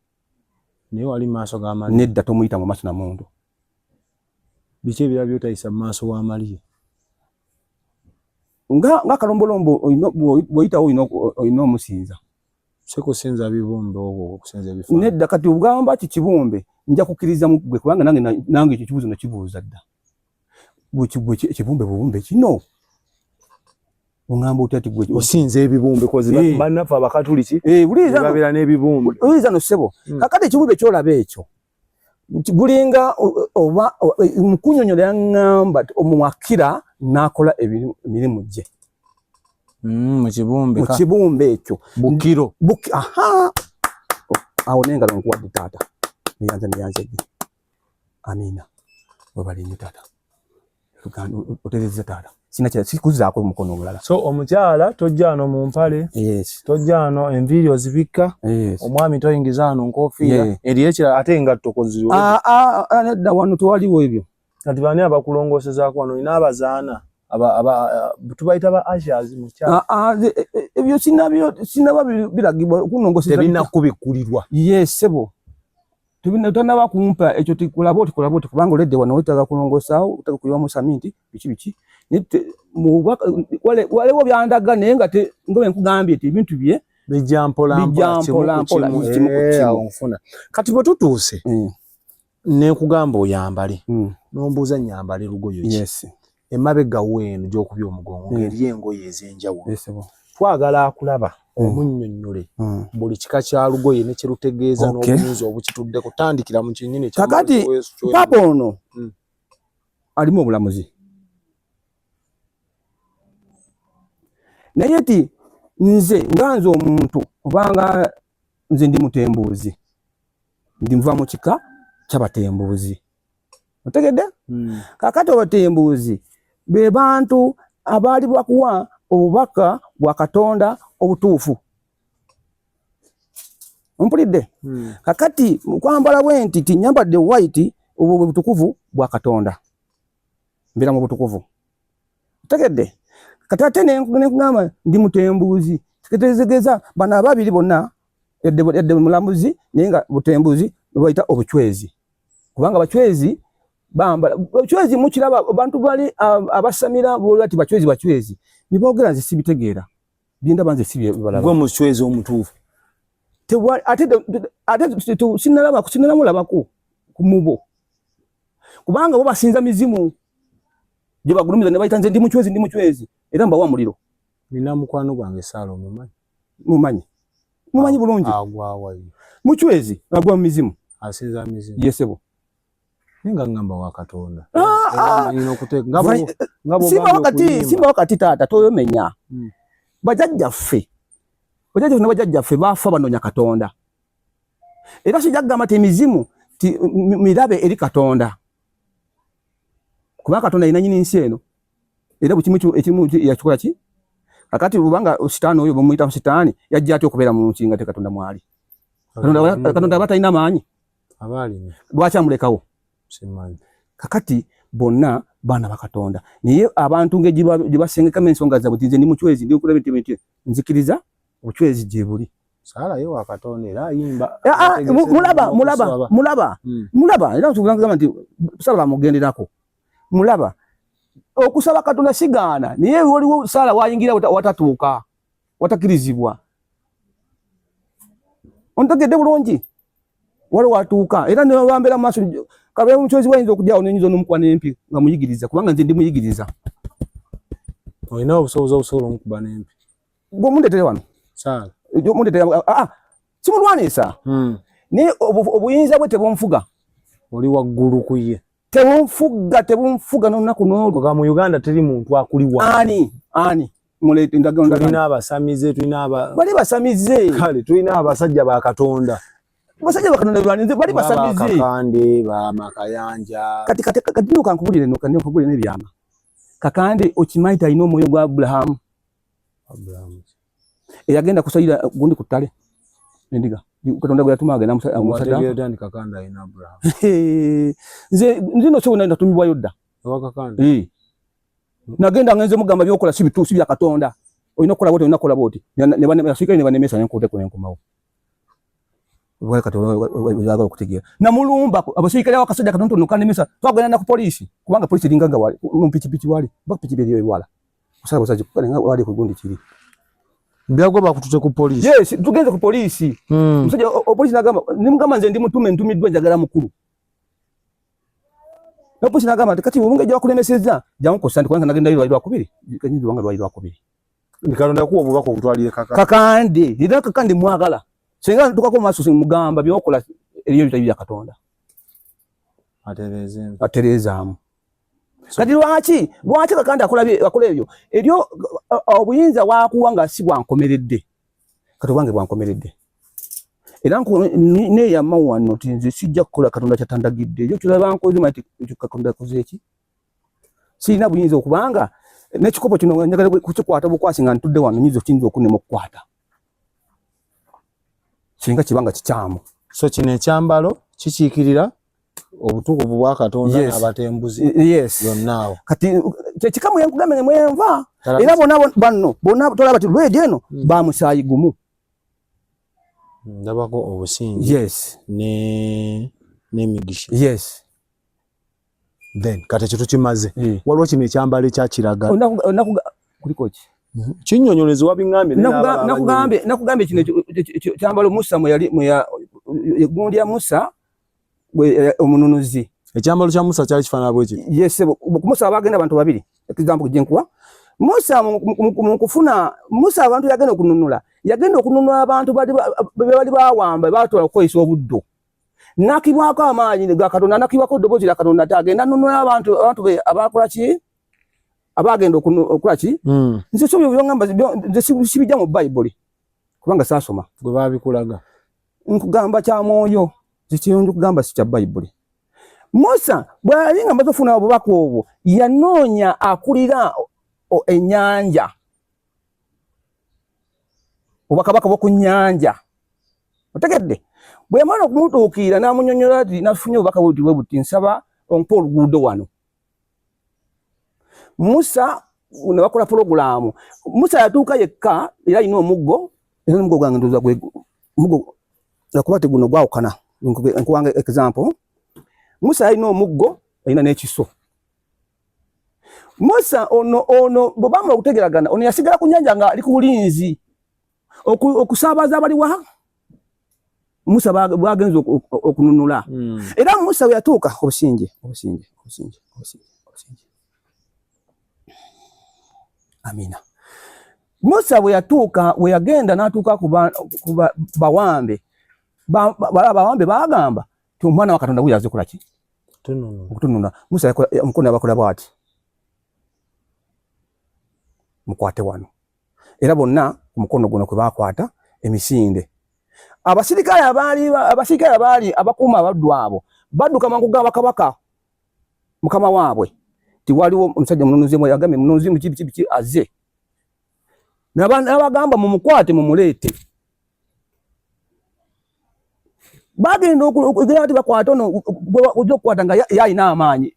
Naye wali mu maaso ga Mariya. Nedda tomuyita mu maaso na mundu. Biki ebirala by'otayisa mu maaso wa Mariya? Nga kalombolombo bw'oyitawo olina omusinza. Si kusinza bibumbe obwo okusinza ebifaananyi. Nedda kati ogamba ki kibumbe nja kukkiriza mu ggwe kubanga nange ekyo kibuuzo nakibuuza dda. Ekibumbe bubumbe kino. Ongamba otya ti gwe osinza ebibumbe kozi bannaffe Abakatuliki babeera n'ebibumbe. Oyiza no ssebo. Kakati ekibumbe kyolaba ekyo. Gulinga oba mukunyonyola yaŋŋamba omwakira n'akola emirimu gye. Mu kibumbe ekyo. Bukiro. Awo n'engalo nkuwadde taata. Neyanze gye. Amiina. Webali nnyo taata. Oterezza taata. Sikuzaako mukono omulala. So omukyala tojja wano mu mpale. Yes. Tojja wano enviiri ozibikka. Yes. Omwami toyingiza wano nkofiira. Eriyo ekirala ate engatto kozirwe. Nedda wano tewaliwo ebyo. Kati bani abakulongoosezaako wano olina abazaana tubayita ba ushers mu kyalo. Ebyo sinaba biragibwa kunongooseza. Tebirina kubikkulirwa. Yes, sebo. Tonaba kumpa ekyo tikulaba oti kubanga oledde wano wetaaga kulongoosaawo otaaga kuyiwamu saminti biki. Waliwo byandaga naye nga bwe nkugambye ti ebintu bye bijja mpola nfuna. Kati bwe tutuuse ne nkugamba oyambale n'ombuuza nnyambale lugoyo ki. Yes. Emabega weeno gy'okubya omugongo ng'eri engoye ez'enjawulo. Twagala akulaba omunnyonnyole buli kika kya lugoye ne kyerutegeeza n'obuyinza obukitudde kutandikira mu kinnyini kya. Kakati papa ono alimu obulamuzi. Naye ti nze omuntu kubanga nze ndi mutembuuzi. Nva mu kika ky'abatembuuzi. Otegedde? Kakati abatembuuzi be bantu abaali bakuwa obubaka bwa Katonda obutuufu. Ompulidde? Kakati kwambala bwenti tinyambadde white obwo butukuvu bwa Katonda. Mbira mu butukuvu. Otegedde? Kati ate ne nkugamba ndi mutembuuzi. Kitegeeza bana babiri bonna edde mulambuzi nenga butembuzi baita obuchwezi. Kubanga bachwezi bamba bachwezi mukiraba abantu bali abasamira bolati bachwezi bibogera nze sibitegeera binda banze sibi balaba gwe muchwezi omutuufu ate sinalaba mulabako kumubo kubanga bo basinza mizimu je bagulumiza ne baita nze ndi muchwezi era mbawa muliro nina mukwano gwange Salo mumanyi bulungi agwawa muchwezi agwa mizimu asinza mizimu yesebo ninga ngamba wa Katonda simba wakati tata toyomenya bajajjaffe bafa banonya Katonda era sijagamba te mizimu mirabe eri Katonda kuba Katonda ina nyini nsi eno era ekimu yakikola ki akati bubanga sitaani oyo bamuyita sitaani yajja ati okubeera mu nsi nga te Katonda mwali Katonda batalina amaanyi abali lwaki amulekawo simanyi kakati bonna baana ba Katonda niye abantu gibasengeka ensonga zaabwe nze ndi muchwezi ndi okulaba nti nzikiriza obuchwezi gye buli Sala ye wa Katonda era ayimba mulaba era tugamba nti Sala mugenderako mulaba okusaba Katonda sigaana niye waliwo Sala wayingira watatuuka watakirizibwa ontegedde bulungi wali watuuka era ne bambera maaso kabe muchwezi wayinza okujjawo n'enyizo n'omukwana empi nga muyigiriza kubanga nze ndi muyigiriza olina obusobozi obusobola omukuba n'empi gwe mundeetere wano Sala mundeetere simulwanisa naye obuyinza bwe tebunfuga oli waggulu ku ye tebunfuga n'olunaku n'olwo mu Uganda teri muntu akuliwa ani muleete ndagano tulina abasamize tulina bali basamize kale tulina abasajja ba Katonda basajja ba Katonda bali basamize Kakande ba Makayanja kati nuka nkubulire n'ebyama Kakande okimaita ino omwoyo gwa Abraham eyagenda kusayira gundi ku ttale endiga Katonda gwe yatuma agenda musajja Kakande ayina Abraham nze no sewona natumibwa yodda wa Kakande nagenda ngenze mugamba byokola si bituusi bya Katonda olina okukola boti olina okukola boti ne basikale ne banemesa nkote ku enkomawo wale Katonda waga okutegeera namulumba abasirikale wakasajja Katonda nokanemesa twagenda na ku poliisi kubanga poliisi lingaga wali mu pikipiki wali bakipiki byo wala kusaba basaje kukalenga wali ku gundi kiri byago bakutute ku poliisi yes tugenze ku poliisi musajja poliisi nagamba nimugamba nze ndi mutume ntumiddwa njagala mukulu na poliisi nagamba kati ubunge jwa kulemeseza jamu ko sandi kwanga nagenda ilo akubiri kanyizo wanga lwa ilo akubiri Katonda kuwa bubako okutwalire Kakande era Kakande mwagala senga tukako maso mugamba byokola eriyo bya Katonda aterezaamu kati lwaki Kakande akola ebyo eryo obuyinza wakuwanga si bwankomeredde kati wange bwankomeredde era ne ya mawano tinze sijja kukola Katonda kyatandagidde ekyo kiraba nkoze mati Katonda kozeki sina buyinza okubanga n'ekikopo kino njagala kukikwata bukwasi nga ntudde wano nyizo kinzo okunema okukwata singa kibanga kikyamu so kino ekyambalo kikiikirira obutukuvu bwa Katonda abatembuzi yonnaawo kati kyekikamu yankugambye mwenva era bonna tolaba ti lweje eno bamusaayi gumu ndabako obusingi n'emigisha then kati ekyo tukimaze waliwo kino ekyambalo ekyakiraga kuliko ki kinnyonyolezebwa biŋŋambye nakugambye kino kyambalo Musa egundi ya Musa omununuzi ekyambalo kya Musa kyali kifaanana bwe kiti ku Musa bagenda abantu babiri example gyenkuwa Musa mukufuna Musa abantu yagenda okununula abantu bali bawamba batwala okukozesa obuddo nakibwako amaanyi ga Katonda nakibwako eddoboozi lya Katonda tagenda nunula abantu be abakola ki abagenda okukola ki nze sobyo byongamba nze sibijja mu Bayibuli kubanga saasoma gwe babikulaga nkugamba kya mwoyo zikiyonja okugamba si kya Bayibuli. Musa bwali nga bazofuna obubaka obwo yanoonya akulira ennyanja obubaka bwo ku nnyanja otegedde bwe yamala okumutuukira n'amunyonyola ati nafunye obubaka bwe buti nsaba onkupa oluguudo wano. Musa ne bakola program. Musa yatuuka yekka era alina omuggo, era omuggo gwange ndoza gwe omuggo nakuba guno gwawukana. Nkuwange example. Musa alina omuggo, alina n'ekiso. Musa ono bobama okutegeragana, ono yasigala ku nnyanja nga ali ku bulinzi okusaabaza abaliwa. Musa bagenze okununula. Era Musa we yatuuka obusinge. Amina. Musa we yatuuka, we yagenda n'atuuka ku bawambe. Bawambe bagamba ti omwana wa Katonda guyaze kola ki? Okutunula. Musa omukono abakola bw'ati. Mukwate wano. Era bonna omukono guno kwe bakwata emisinde. Abasirikale abaali abakuuma abaddu abo badduka mangu gaba kabaka mukama waabwe ti waliwo omusajja mununuzi mwe yagamye mununuzi mukibiki azze n'abagamba mumukwate mumuleete. Bagenda okugira ati bakwata ono ojja okukwata nga yalina amaanyi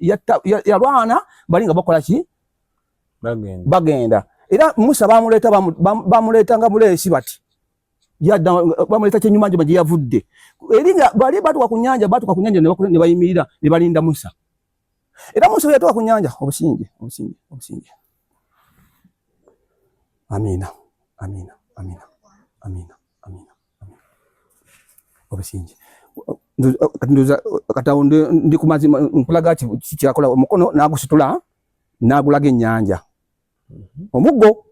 yalwana bali nga bakola ki? Bagenda. Era Musa bamuleeta nga muleesi bati. Yadda bamuleta kyenyuma nje baje yavudde. Eringa bali batuka ku nnyanja ne bayimirira ne balinda Musa. Era Musa yatuka ku nnyanja obusinge. Amina. Obusinge. Nduza Katonda ndi ku mazima nkulaga kyakola omukono n'agusitula n'agulaga ennyanja. Omuggo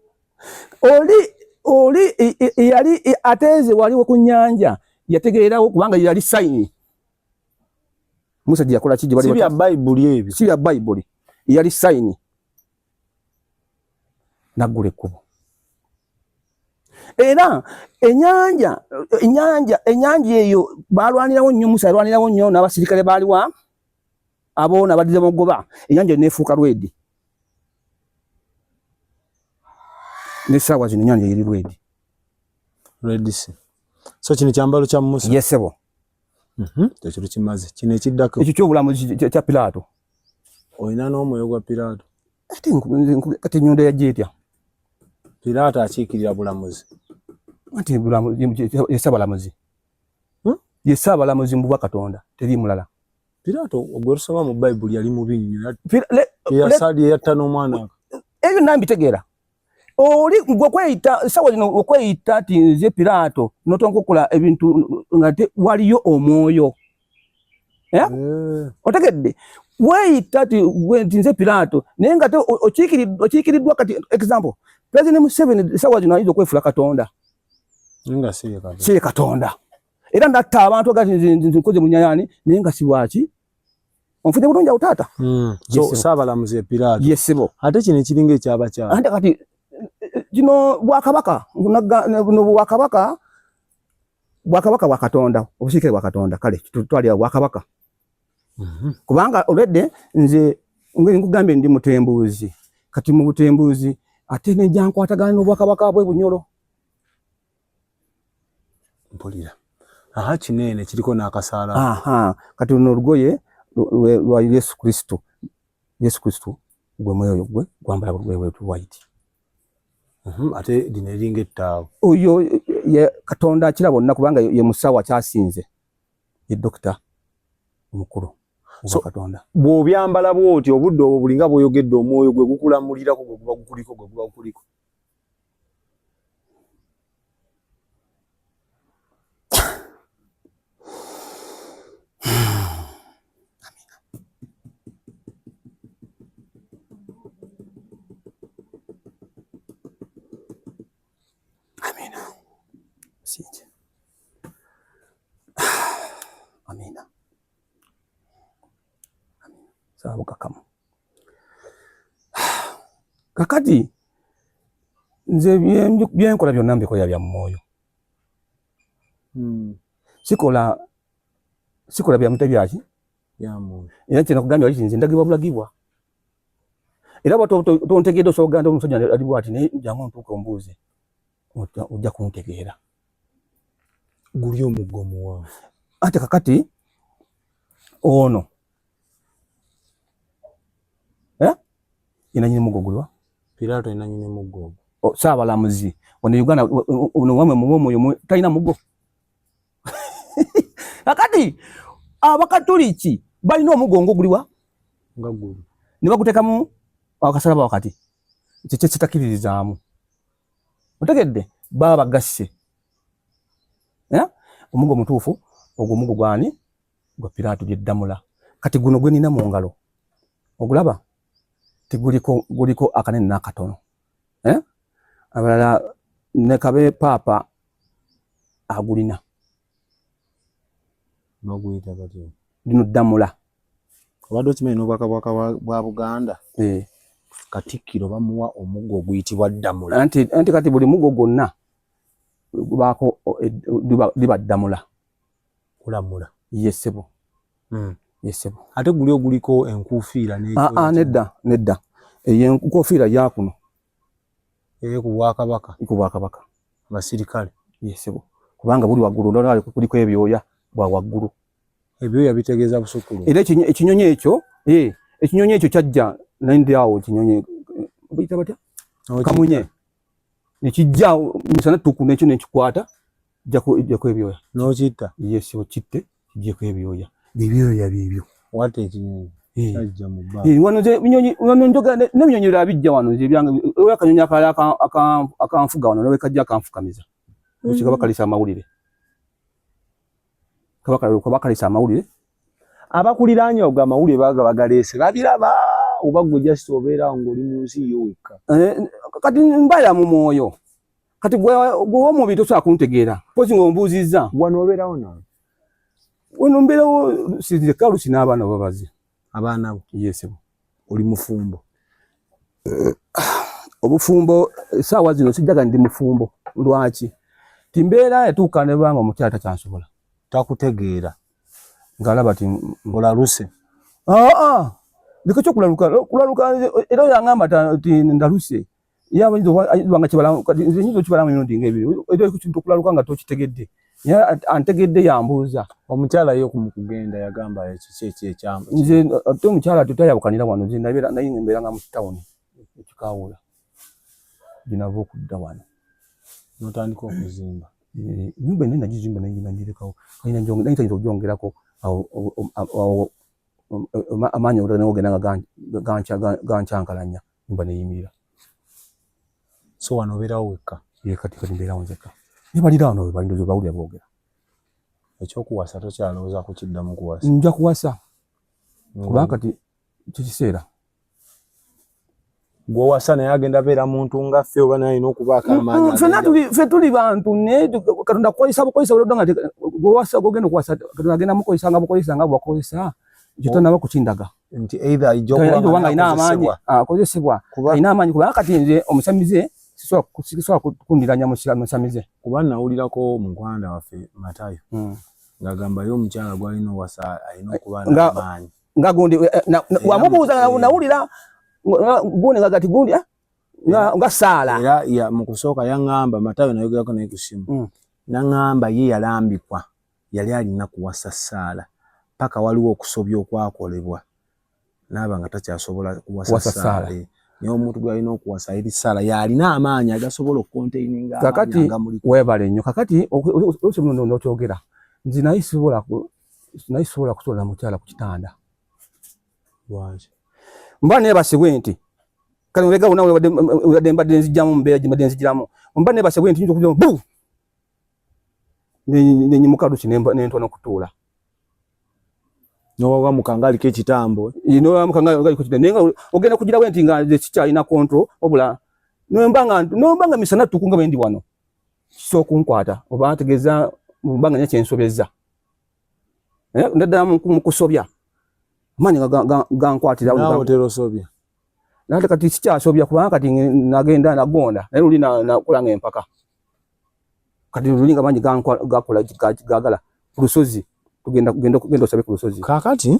oli yali ateze waliwo ku nnyanja yategeerawo kubanga yali sayini. Musa gye yakola kijje bali si bya Bible ebyo. Si bya Bible. Yali sayini. Naggula ekkubo. Era ennyanja eyo balwanirawo nnyo. Musa alwanirawo nnyo n'abasirikale baaliwa abo n'abaddiza mugoba. Ennyanja neefuuka lwedi. N'essaawa zino ennyanja eri lwedi. Lwedi. So kino kyambalo kya Musa? Yes sebo. Ekyo kimaze. Kino ekiddako. Ekyo ky'obulamuzi kya Pilaato. Olina n'omwoyo gwa Pilaato. Kati ennyundo yajja etya? Pilaato akiikirira bulamuzi. Ati ye Ssaabalamuzi. Ye Ssaabalamuzi mu bwa Katonda, teri mulala. Pilaato ogwe tusoma mu Bible yali mubi nnyo. Yasali yatta n'omwana. Ebyo nambitegeera. Oli gwe kweyita sawa zino okweyita ati nze Pilaato notonka okukola ebintu nga waliyo omwoyo. Otegedde weyita ati nze Pilaato naye nga okiikiriddwa kati example President Museveni sawa zino ayinza okwefuula Katonda. Nga si Katonda. Era ndatta abantu agati nze nkoze munyayani naye nga si waki onfudde bulungi awo taata. So Ssaabalamuzi ye Pilaato. Yes sebo. Ate kino ekiringa ekyabakyala. Ate kati kino Bwakabaka bwa Katonda, obusiikire bwa Katonda. Kale tutwalira Bwakabaka. Kubanga olwedde nze nkugambye ndi mutembuuzi. Kati mu butembuuzi ate nejja nkwatagana n'Obwakabaka bwe Bunyoro. Mpulira. Kinene kiriko n'akasaala. Kati luno olugoye lwa Yesu Kristo. Yesu Kristo gwe mwoyo gwe gwambala bwe white. Ate lino eringa ettaawo. Oyo ye Katonda akira bonna kubanga ye musawo akyasinze. Ye dokita omukulu. So Katonda. Bw'obyambala bw'oti obudde obwo bulinga bw'oyogedde omwoyo gwe gukulamulirako gwe guba gukuliko. Amina. Sinje. Amina. Sababu kakamu. Kakati nze byenkola byonna mbikola bya mwoyo. Sikola bya mutabyaki? Ya mwoyo. Era kino kugambya wali nze ndagibwa bulagibwa. Era tontegedde osoganda omusajja ali bwati naye jangu ntuuke ombuuze. Ojja kuntegeera. Guli omuggo muwanvu. Ate kakati ono ina nyini muggo gulwa? Pilato ina nyine mugo. Saabalamuzi ono Uganda ono wamwe mu moyo talina mugo. Akati abakatoliki balina omugongo guliwa nga gulu. Ne bagutekamu akasalaba wakati. Kye kitakiririzaamu. Otegedde baba gasse. Omugo mutuufu ogwo mugo gwani gwa Pilato Ddamula. Kati guno gwe nina mu ngalo. Ogulaba guliko akanene n'akatono. Abalala ne kabe papa agulina. Baguyita batyo. Dino Ddamula. Obadde kimanyi n'obwakabaka bwa Buganda. Katikkiro bamuwa omugo oguyitibwa Ddamula. Anti kati buli mugo gwonna baako liba Ddamula. Kulamula. Yesebo. Yesebo. Ate guli oguliko enkufiira n'ekyo. Nedda. Eyo enkufiira ya kuno. Ku Bwakabaka. Ku Bwakabaka. Abasirikale. Yesebo. Kubanga buli waggulu ndala kuliko ebyoya bwa waggulu. Ebyoya bitegeeza busukulu. Era ekinyonyi ekyo, ekinyonyi ekyo kyajja nandi awo ekinyonyi bayita batya? Kamunye. Nekijja misana tuku nekyo nekikwata jako ebyoya. N'okita. Yesebo kitte kijjeko ebyoya. Ebyoya bibyo. Wate ekinyonyi. Ajja mu bba. Wano nze binyonyi wano njoga n'ebinyonyi byabijja wano nze byanga oya kanyonyi akanfuga wano nawe kajja akanfukamiza. Kikaba kalisa amawulire. Kaba kalisa amawulire. Abakuliraanye ogwa amawulire bagaleese babiraba oba gwe just obeera ng'oli mu nsi yo wekka. Kati mbaya mu mwoyo. Kati gwe omubi tosobola kuntegeera. Pozi ng'ombuuzizza. Wano obeerawo nawe. Wano mbeerawo Kalusi n'abaana babazi. Abaana bo. Yesebo. Oli mufumbo. Obufumbo saawa zino sijjaga ndi mufumbo. Lwaki? Timbeera etuuka ne banga omukyala takyansobola. Takutegeera. Ngalaba ti olaluse. Ndiko kyo kulaluka era yangamba ti ndaluse. Yaba banga kibala nyizo kibala mu ndinga ebyo. Era kintu kulaluka nga tokitegedde. Ya antegedde yambuuza. Omukyala yo kumukugenda yagamba ekiki ekyamba. Nze ate omukyala tutayabukanira wano nze nabeera naye nga mu town ekikawula. Dinavo okudda wano. Notandika okuzimba. Nyumba nene najizimba naye njirekawo. Kayina njonge naye tayizo ojongerako amaanyi ogenda gancyankalanya nyumba neyimirira. So wano obeerawo wekka. Kati mbeerawo nzekka. Nibalira wano balindozo bawulira boogera. Ekyokuwasa tokyalowooza kukiddamu kuwasa. Nja kuwasa. Kubanga kati kikiseera. Gw'owasa naye agenda beera muntu nga ffe oba naye alina okubaako amaanyi. Ffe tuli bantu naye Katonda kukozesa olwedda nga gw'owasa gw'ogenda okuwasa Katonda agenda mukozesa nga bukozesa nga bwakozesa. Ekyo tonnaba kukindaga. Nti either ajja okuba alina amaanyi akozesebwa. Alina amaanyi kubanga kati nze omusamize sisobola kundiranya musamize. Kuba nawulirako mugwanda waffe Matayo ng'agamba yo omukyala gw'alina owasa alina okuba n'amaanyi. Nga gundi wamubuuza nawulira gundi nga gati gundi nga Saala. Era mu kusooka yaŋŋamba Matayo nayogerako naye ku ssimu. Naŋŋamba ye yalambikwa yali alina kuwasa Saala paka waliwo okusobya okwakolebwa n'aba nga takyasobola kuwasa Saala. Naye omuntu gw'alina okuwasa eri Saala yalina amaanyi agasobola okukonteininga amaanyi agamuli. Weebale nnyo kakati osobola n'okyogera nze naye sisobola kusobola mukyala ku kitanda. Lwaki? Mba neebasibwe nti kale wegawo nawe wadde mbadde nzijjamu mbeera gye mbadde nzijjiramu mba neebasibwe nti nyinza okujjamu bu nenyimuka lusi nentona okutuula. Nowa mukangaliko ekitambo. Nowa mukangaliko ekitambo. Naye ogenda kugirawo nti nga nze sikyalina control wabula nombanga misana tuku nga bwe ndi wano kisobola okunkwata oba ntegeeza mbanga nnyo kyensobezza. Ndaddala mu kusobya amaanyi gankwatira. Naawe otera osobya. Nate kati sikyasobya kubanga kati nagenda nagonda naye luli nakola ng'empaka. Kati luli nga amaanyi gakola gagala ku lusozi tugenda osabe ku lusozi. Kaakati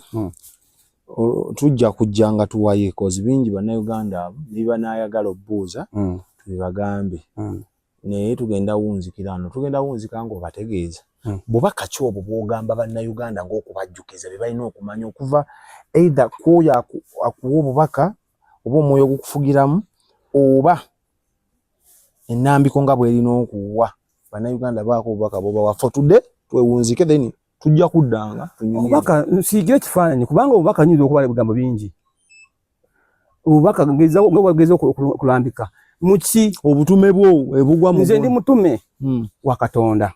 tujja kujja nga tuwaye kozi bingi bannayuganda abo niba naayagala obbuuza tubibagambe. Naye tugenda wunzikira wano tugenda wunzika ng'obategeeza bubaka ki obwo bw'ogamba bannayuganda ng'okubajjukiza bye balina okumanya okuva either kwoyo akuwa obubaka oba omwoyo ogukufugiramu oba ennambiko nga bw'erina okuwa bannayuganda baako obubaka bwobawa for today twewunzike then tujja kuddanga obubaka nsiigire ekifaananyi kubanga obubaka nyinza okuba ebigambo bingi obubaka nga bwageza okulambika muki obutume bwo ebugwa mu nze ndi mutume wa Katonda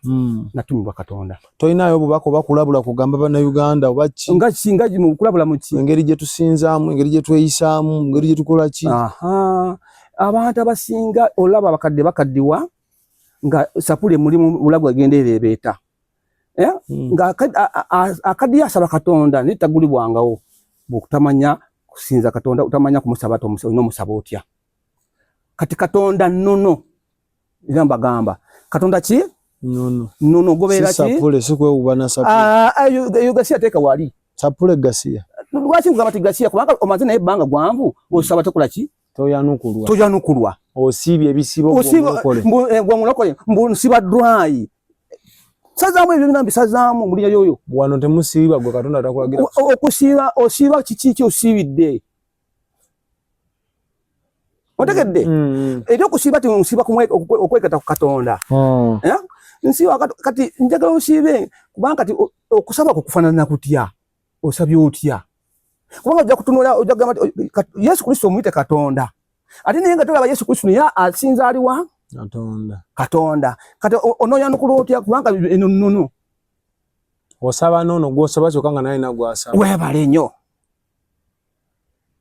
natumibwa Katonda tolinayo obubaka obakulabula kugamba bannayuganda oba ki nga mu kulabula muki engeri gye tusinzaamu engeri gye tweyisaamu engeri gye tukola ki abantu abasinga olaba bakaddiwa nga sapule mulimu bulago agenderera ebeeta nga akaddiya asaba Katonda naye tagulibwangawo bw'okutamanya kusinza Katonda utamanya kumusaba olina omusaba otya kati Katonda nnono era mbagamba Katonda ki nnono gobeera ki sapule sikwewuba na sapule eyo gasiya teeka wali sapule gasiya lwaki nkugamba ti gasiya kubanga omaze naye ebbanga gwanvu osaba tekola ki toyanukulwa osiibye ebisibo gwamulokole nsiba dry sazaamu ebyo bina mbisazaamu mulinya yoyo wano temusiiba gwe Katonda takulagira osiiba kiki osiibidde otegedde eri okusiiba ti nsiiba okwegata ku Katonda nsiiba kati njagala osiibe kubanga kati okusaba kukufaanana kutya osabye otya kubanga ojja kutunula ojja kugamba Yesu Kristo omuyite Katonda ate naye nga tolaba Yesu Kristo naye asinza aliwa Katonda kati onoyanukula otya kubanga eno nnono osaba nono gwosaba kyokka nga naye nagwasaba webale nnyo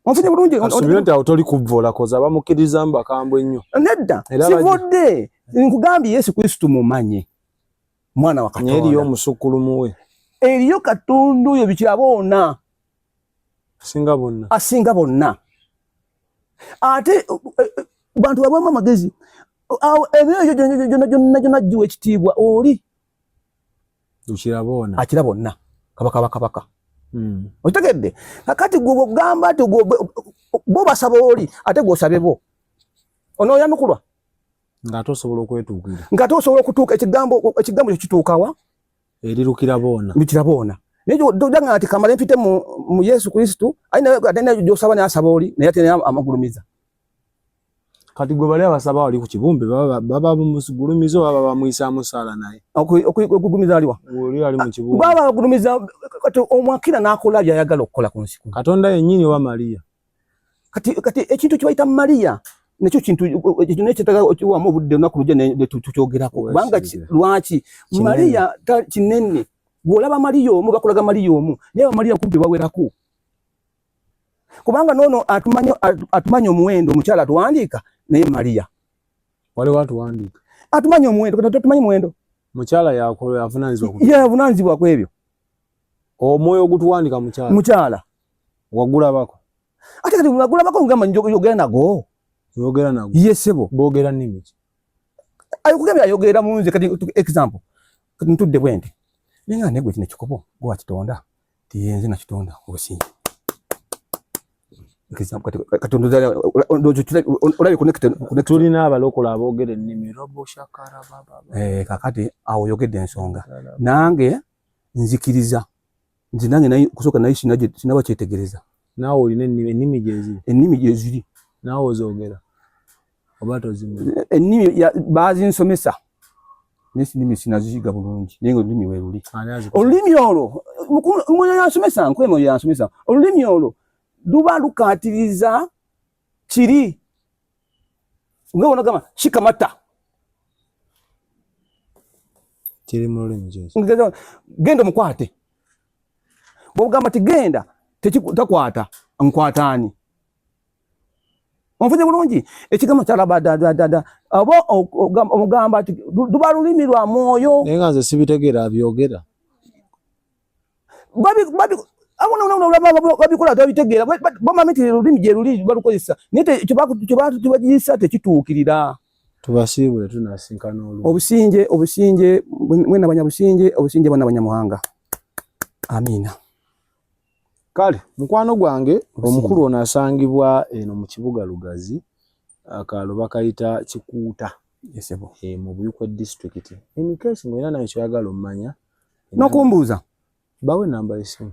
onfunye bulungi asuubire nti awo toli kuvvola koza bamukkiriza mbakambwe nnyo nedda sivudde nkugambye Yesu Kristo mumanye mwana wa Katonda eriyo omusukkulumu we eriyo Katonda oyo bikira boona asinga bonna ate bantu babamu amagezi ebyo gyonna giwa ekitiibwa oli akira bonna kabaka okitegedde kakati gwe ogamba nti bo basaba oli ate gwosabe bo onooyanukulwa ng'ate osobola okwetuukira ng'ate osobola okutuuka ekigambo kyo kituukawa erirukira boona bikira boona naye tojanga nti kamale mpite mu Yesu Kristo ate naye gyosaba naye asaba oli naye ate naye amagulumiza kati gwe bali abasaba wali ku kibumbe baba mugulumiza baba bamuyisaamu ssaala naye okugulumiza aliwa oli ali mu kibumbe baba bagulumiza kati omwakira n'akola byayagala okukola ku nsi Katonda yennyini wa Mariya kati ekintu kibayita Mariya nekyo kintu nekyetaaga okiwamu obudde olunaku lujja ne tukyogerako kubanga lwaki Mariya kinene bw'olaba Mariya omu bakulaga Mariya omu naye Mariya kumpi bawerako kubanga noono atumanya omuwendo omukyala atuwandiika naye Mariya waliwo atuwandiika atumanya omuwendo kati tumanyi muwendo mukyala yavunaanyizibwa ku ebyo omwoyo ogutuwandika mukyala wagulabako ate kati wagulabako ngamba yogera nago yesebo boogera nnimi ki ayokugambye ayogera mu nze kati example kati ntudde bwenti ninga negwe kino kikopo gwa Kitonda tiyenze na Kitonda obusinge tulina abalokola aboogera ennimi robo shakara baba kakati awo yogedde ensonga nange nzikiriza nze nange kusooka naye sinaba kyetegereza naawe olina ennimi gyeziri naawe ozoogera oba tozimanya ennimi bazinsomesa naye ennimi sinaziyiga bulungi naye nga olulimi we luli olulimi olwo mwoyo yansomesa nkwemwoyo yansomesa olulimi olwo luba lukaatiriza kiri nga onagamba shikamata kiri mu lulimi genda omukwate bw'ogamba ti genda takwata nkwataani onfunye bulungi ekigambo kyalabadadada oba omugamba ti luba lulimi lwa mwoyo naye nga nze sibitegeera abyogera babikola babitegeera bamanya nti olulimi gye luli balukozesa naye kyebagiyisa tekituukirira tubasiibule tunasinkana obusinge mwena banyabusinge obusinge bonna banyamuhanga amiina kale mukwano gwange omukulu ono asangibwa eno mu kibuga Lugazi akaalo bakayita Kikuuta mu Buyikwe district in case mwena nayo kyoyagala omumanya n'okumbuuza bawe namba y'essimu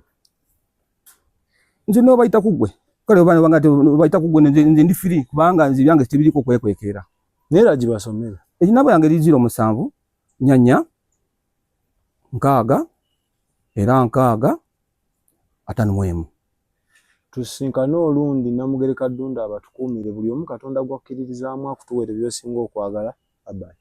nze n'obayita ku ggwe kale bana bangate baita kugwe nze ndi free kubanga nzi byange tebiriko kwekwekera nera gibasomera ejinabo yange li 07 nyanya nkaaga era nkaaga atano mwemu tusinkana olundi Namugereka Ddunda abatukuumire buli omu Katonda gwakkiririzaamu akutuwere byosinga okwagala. Bye.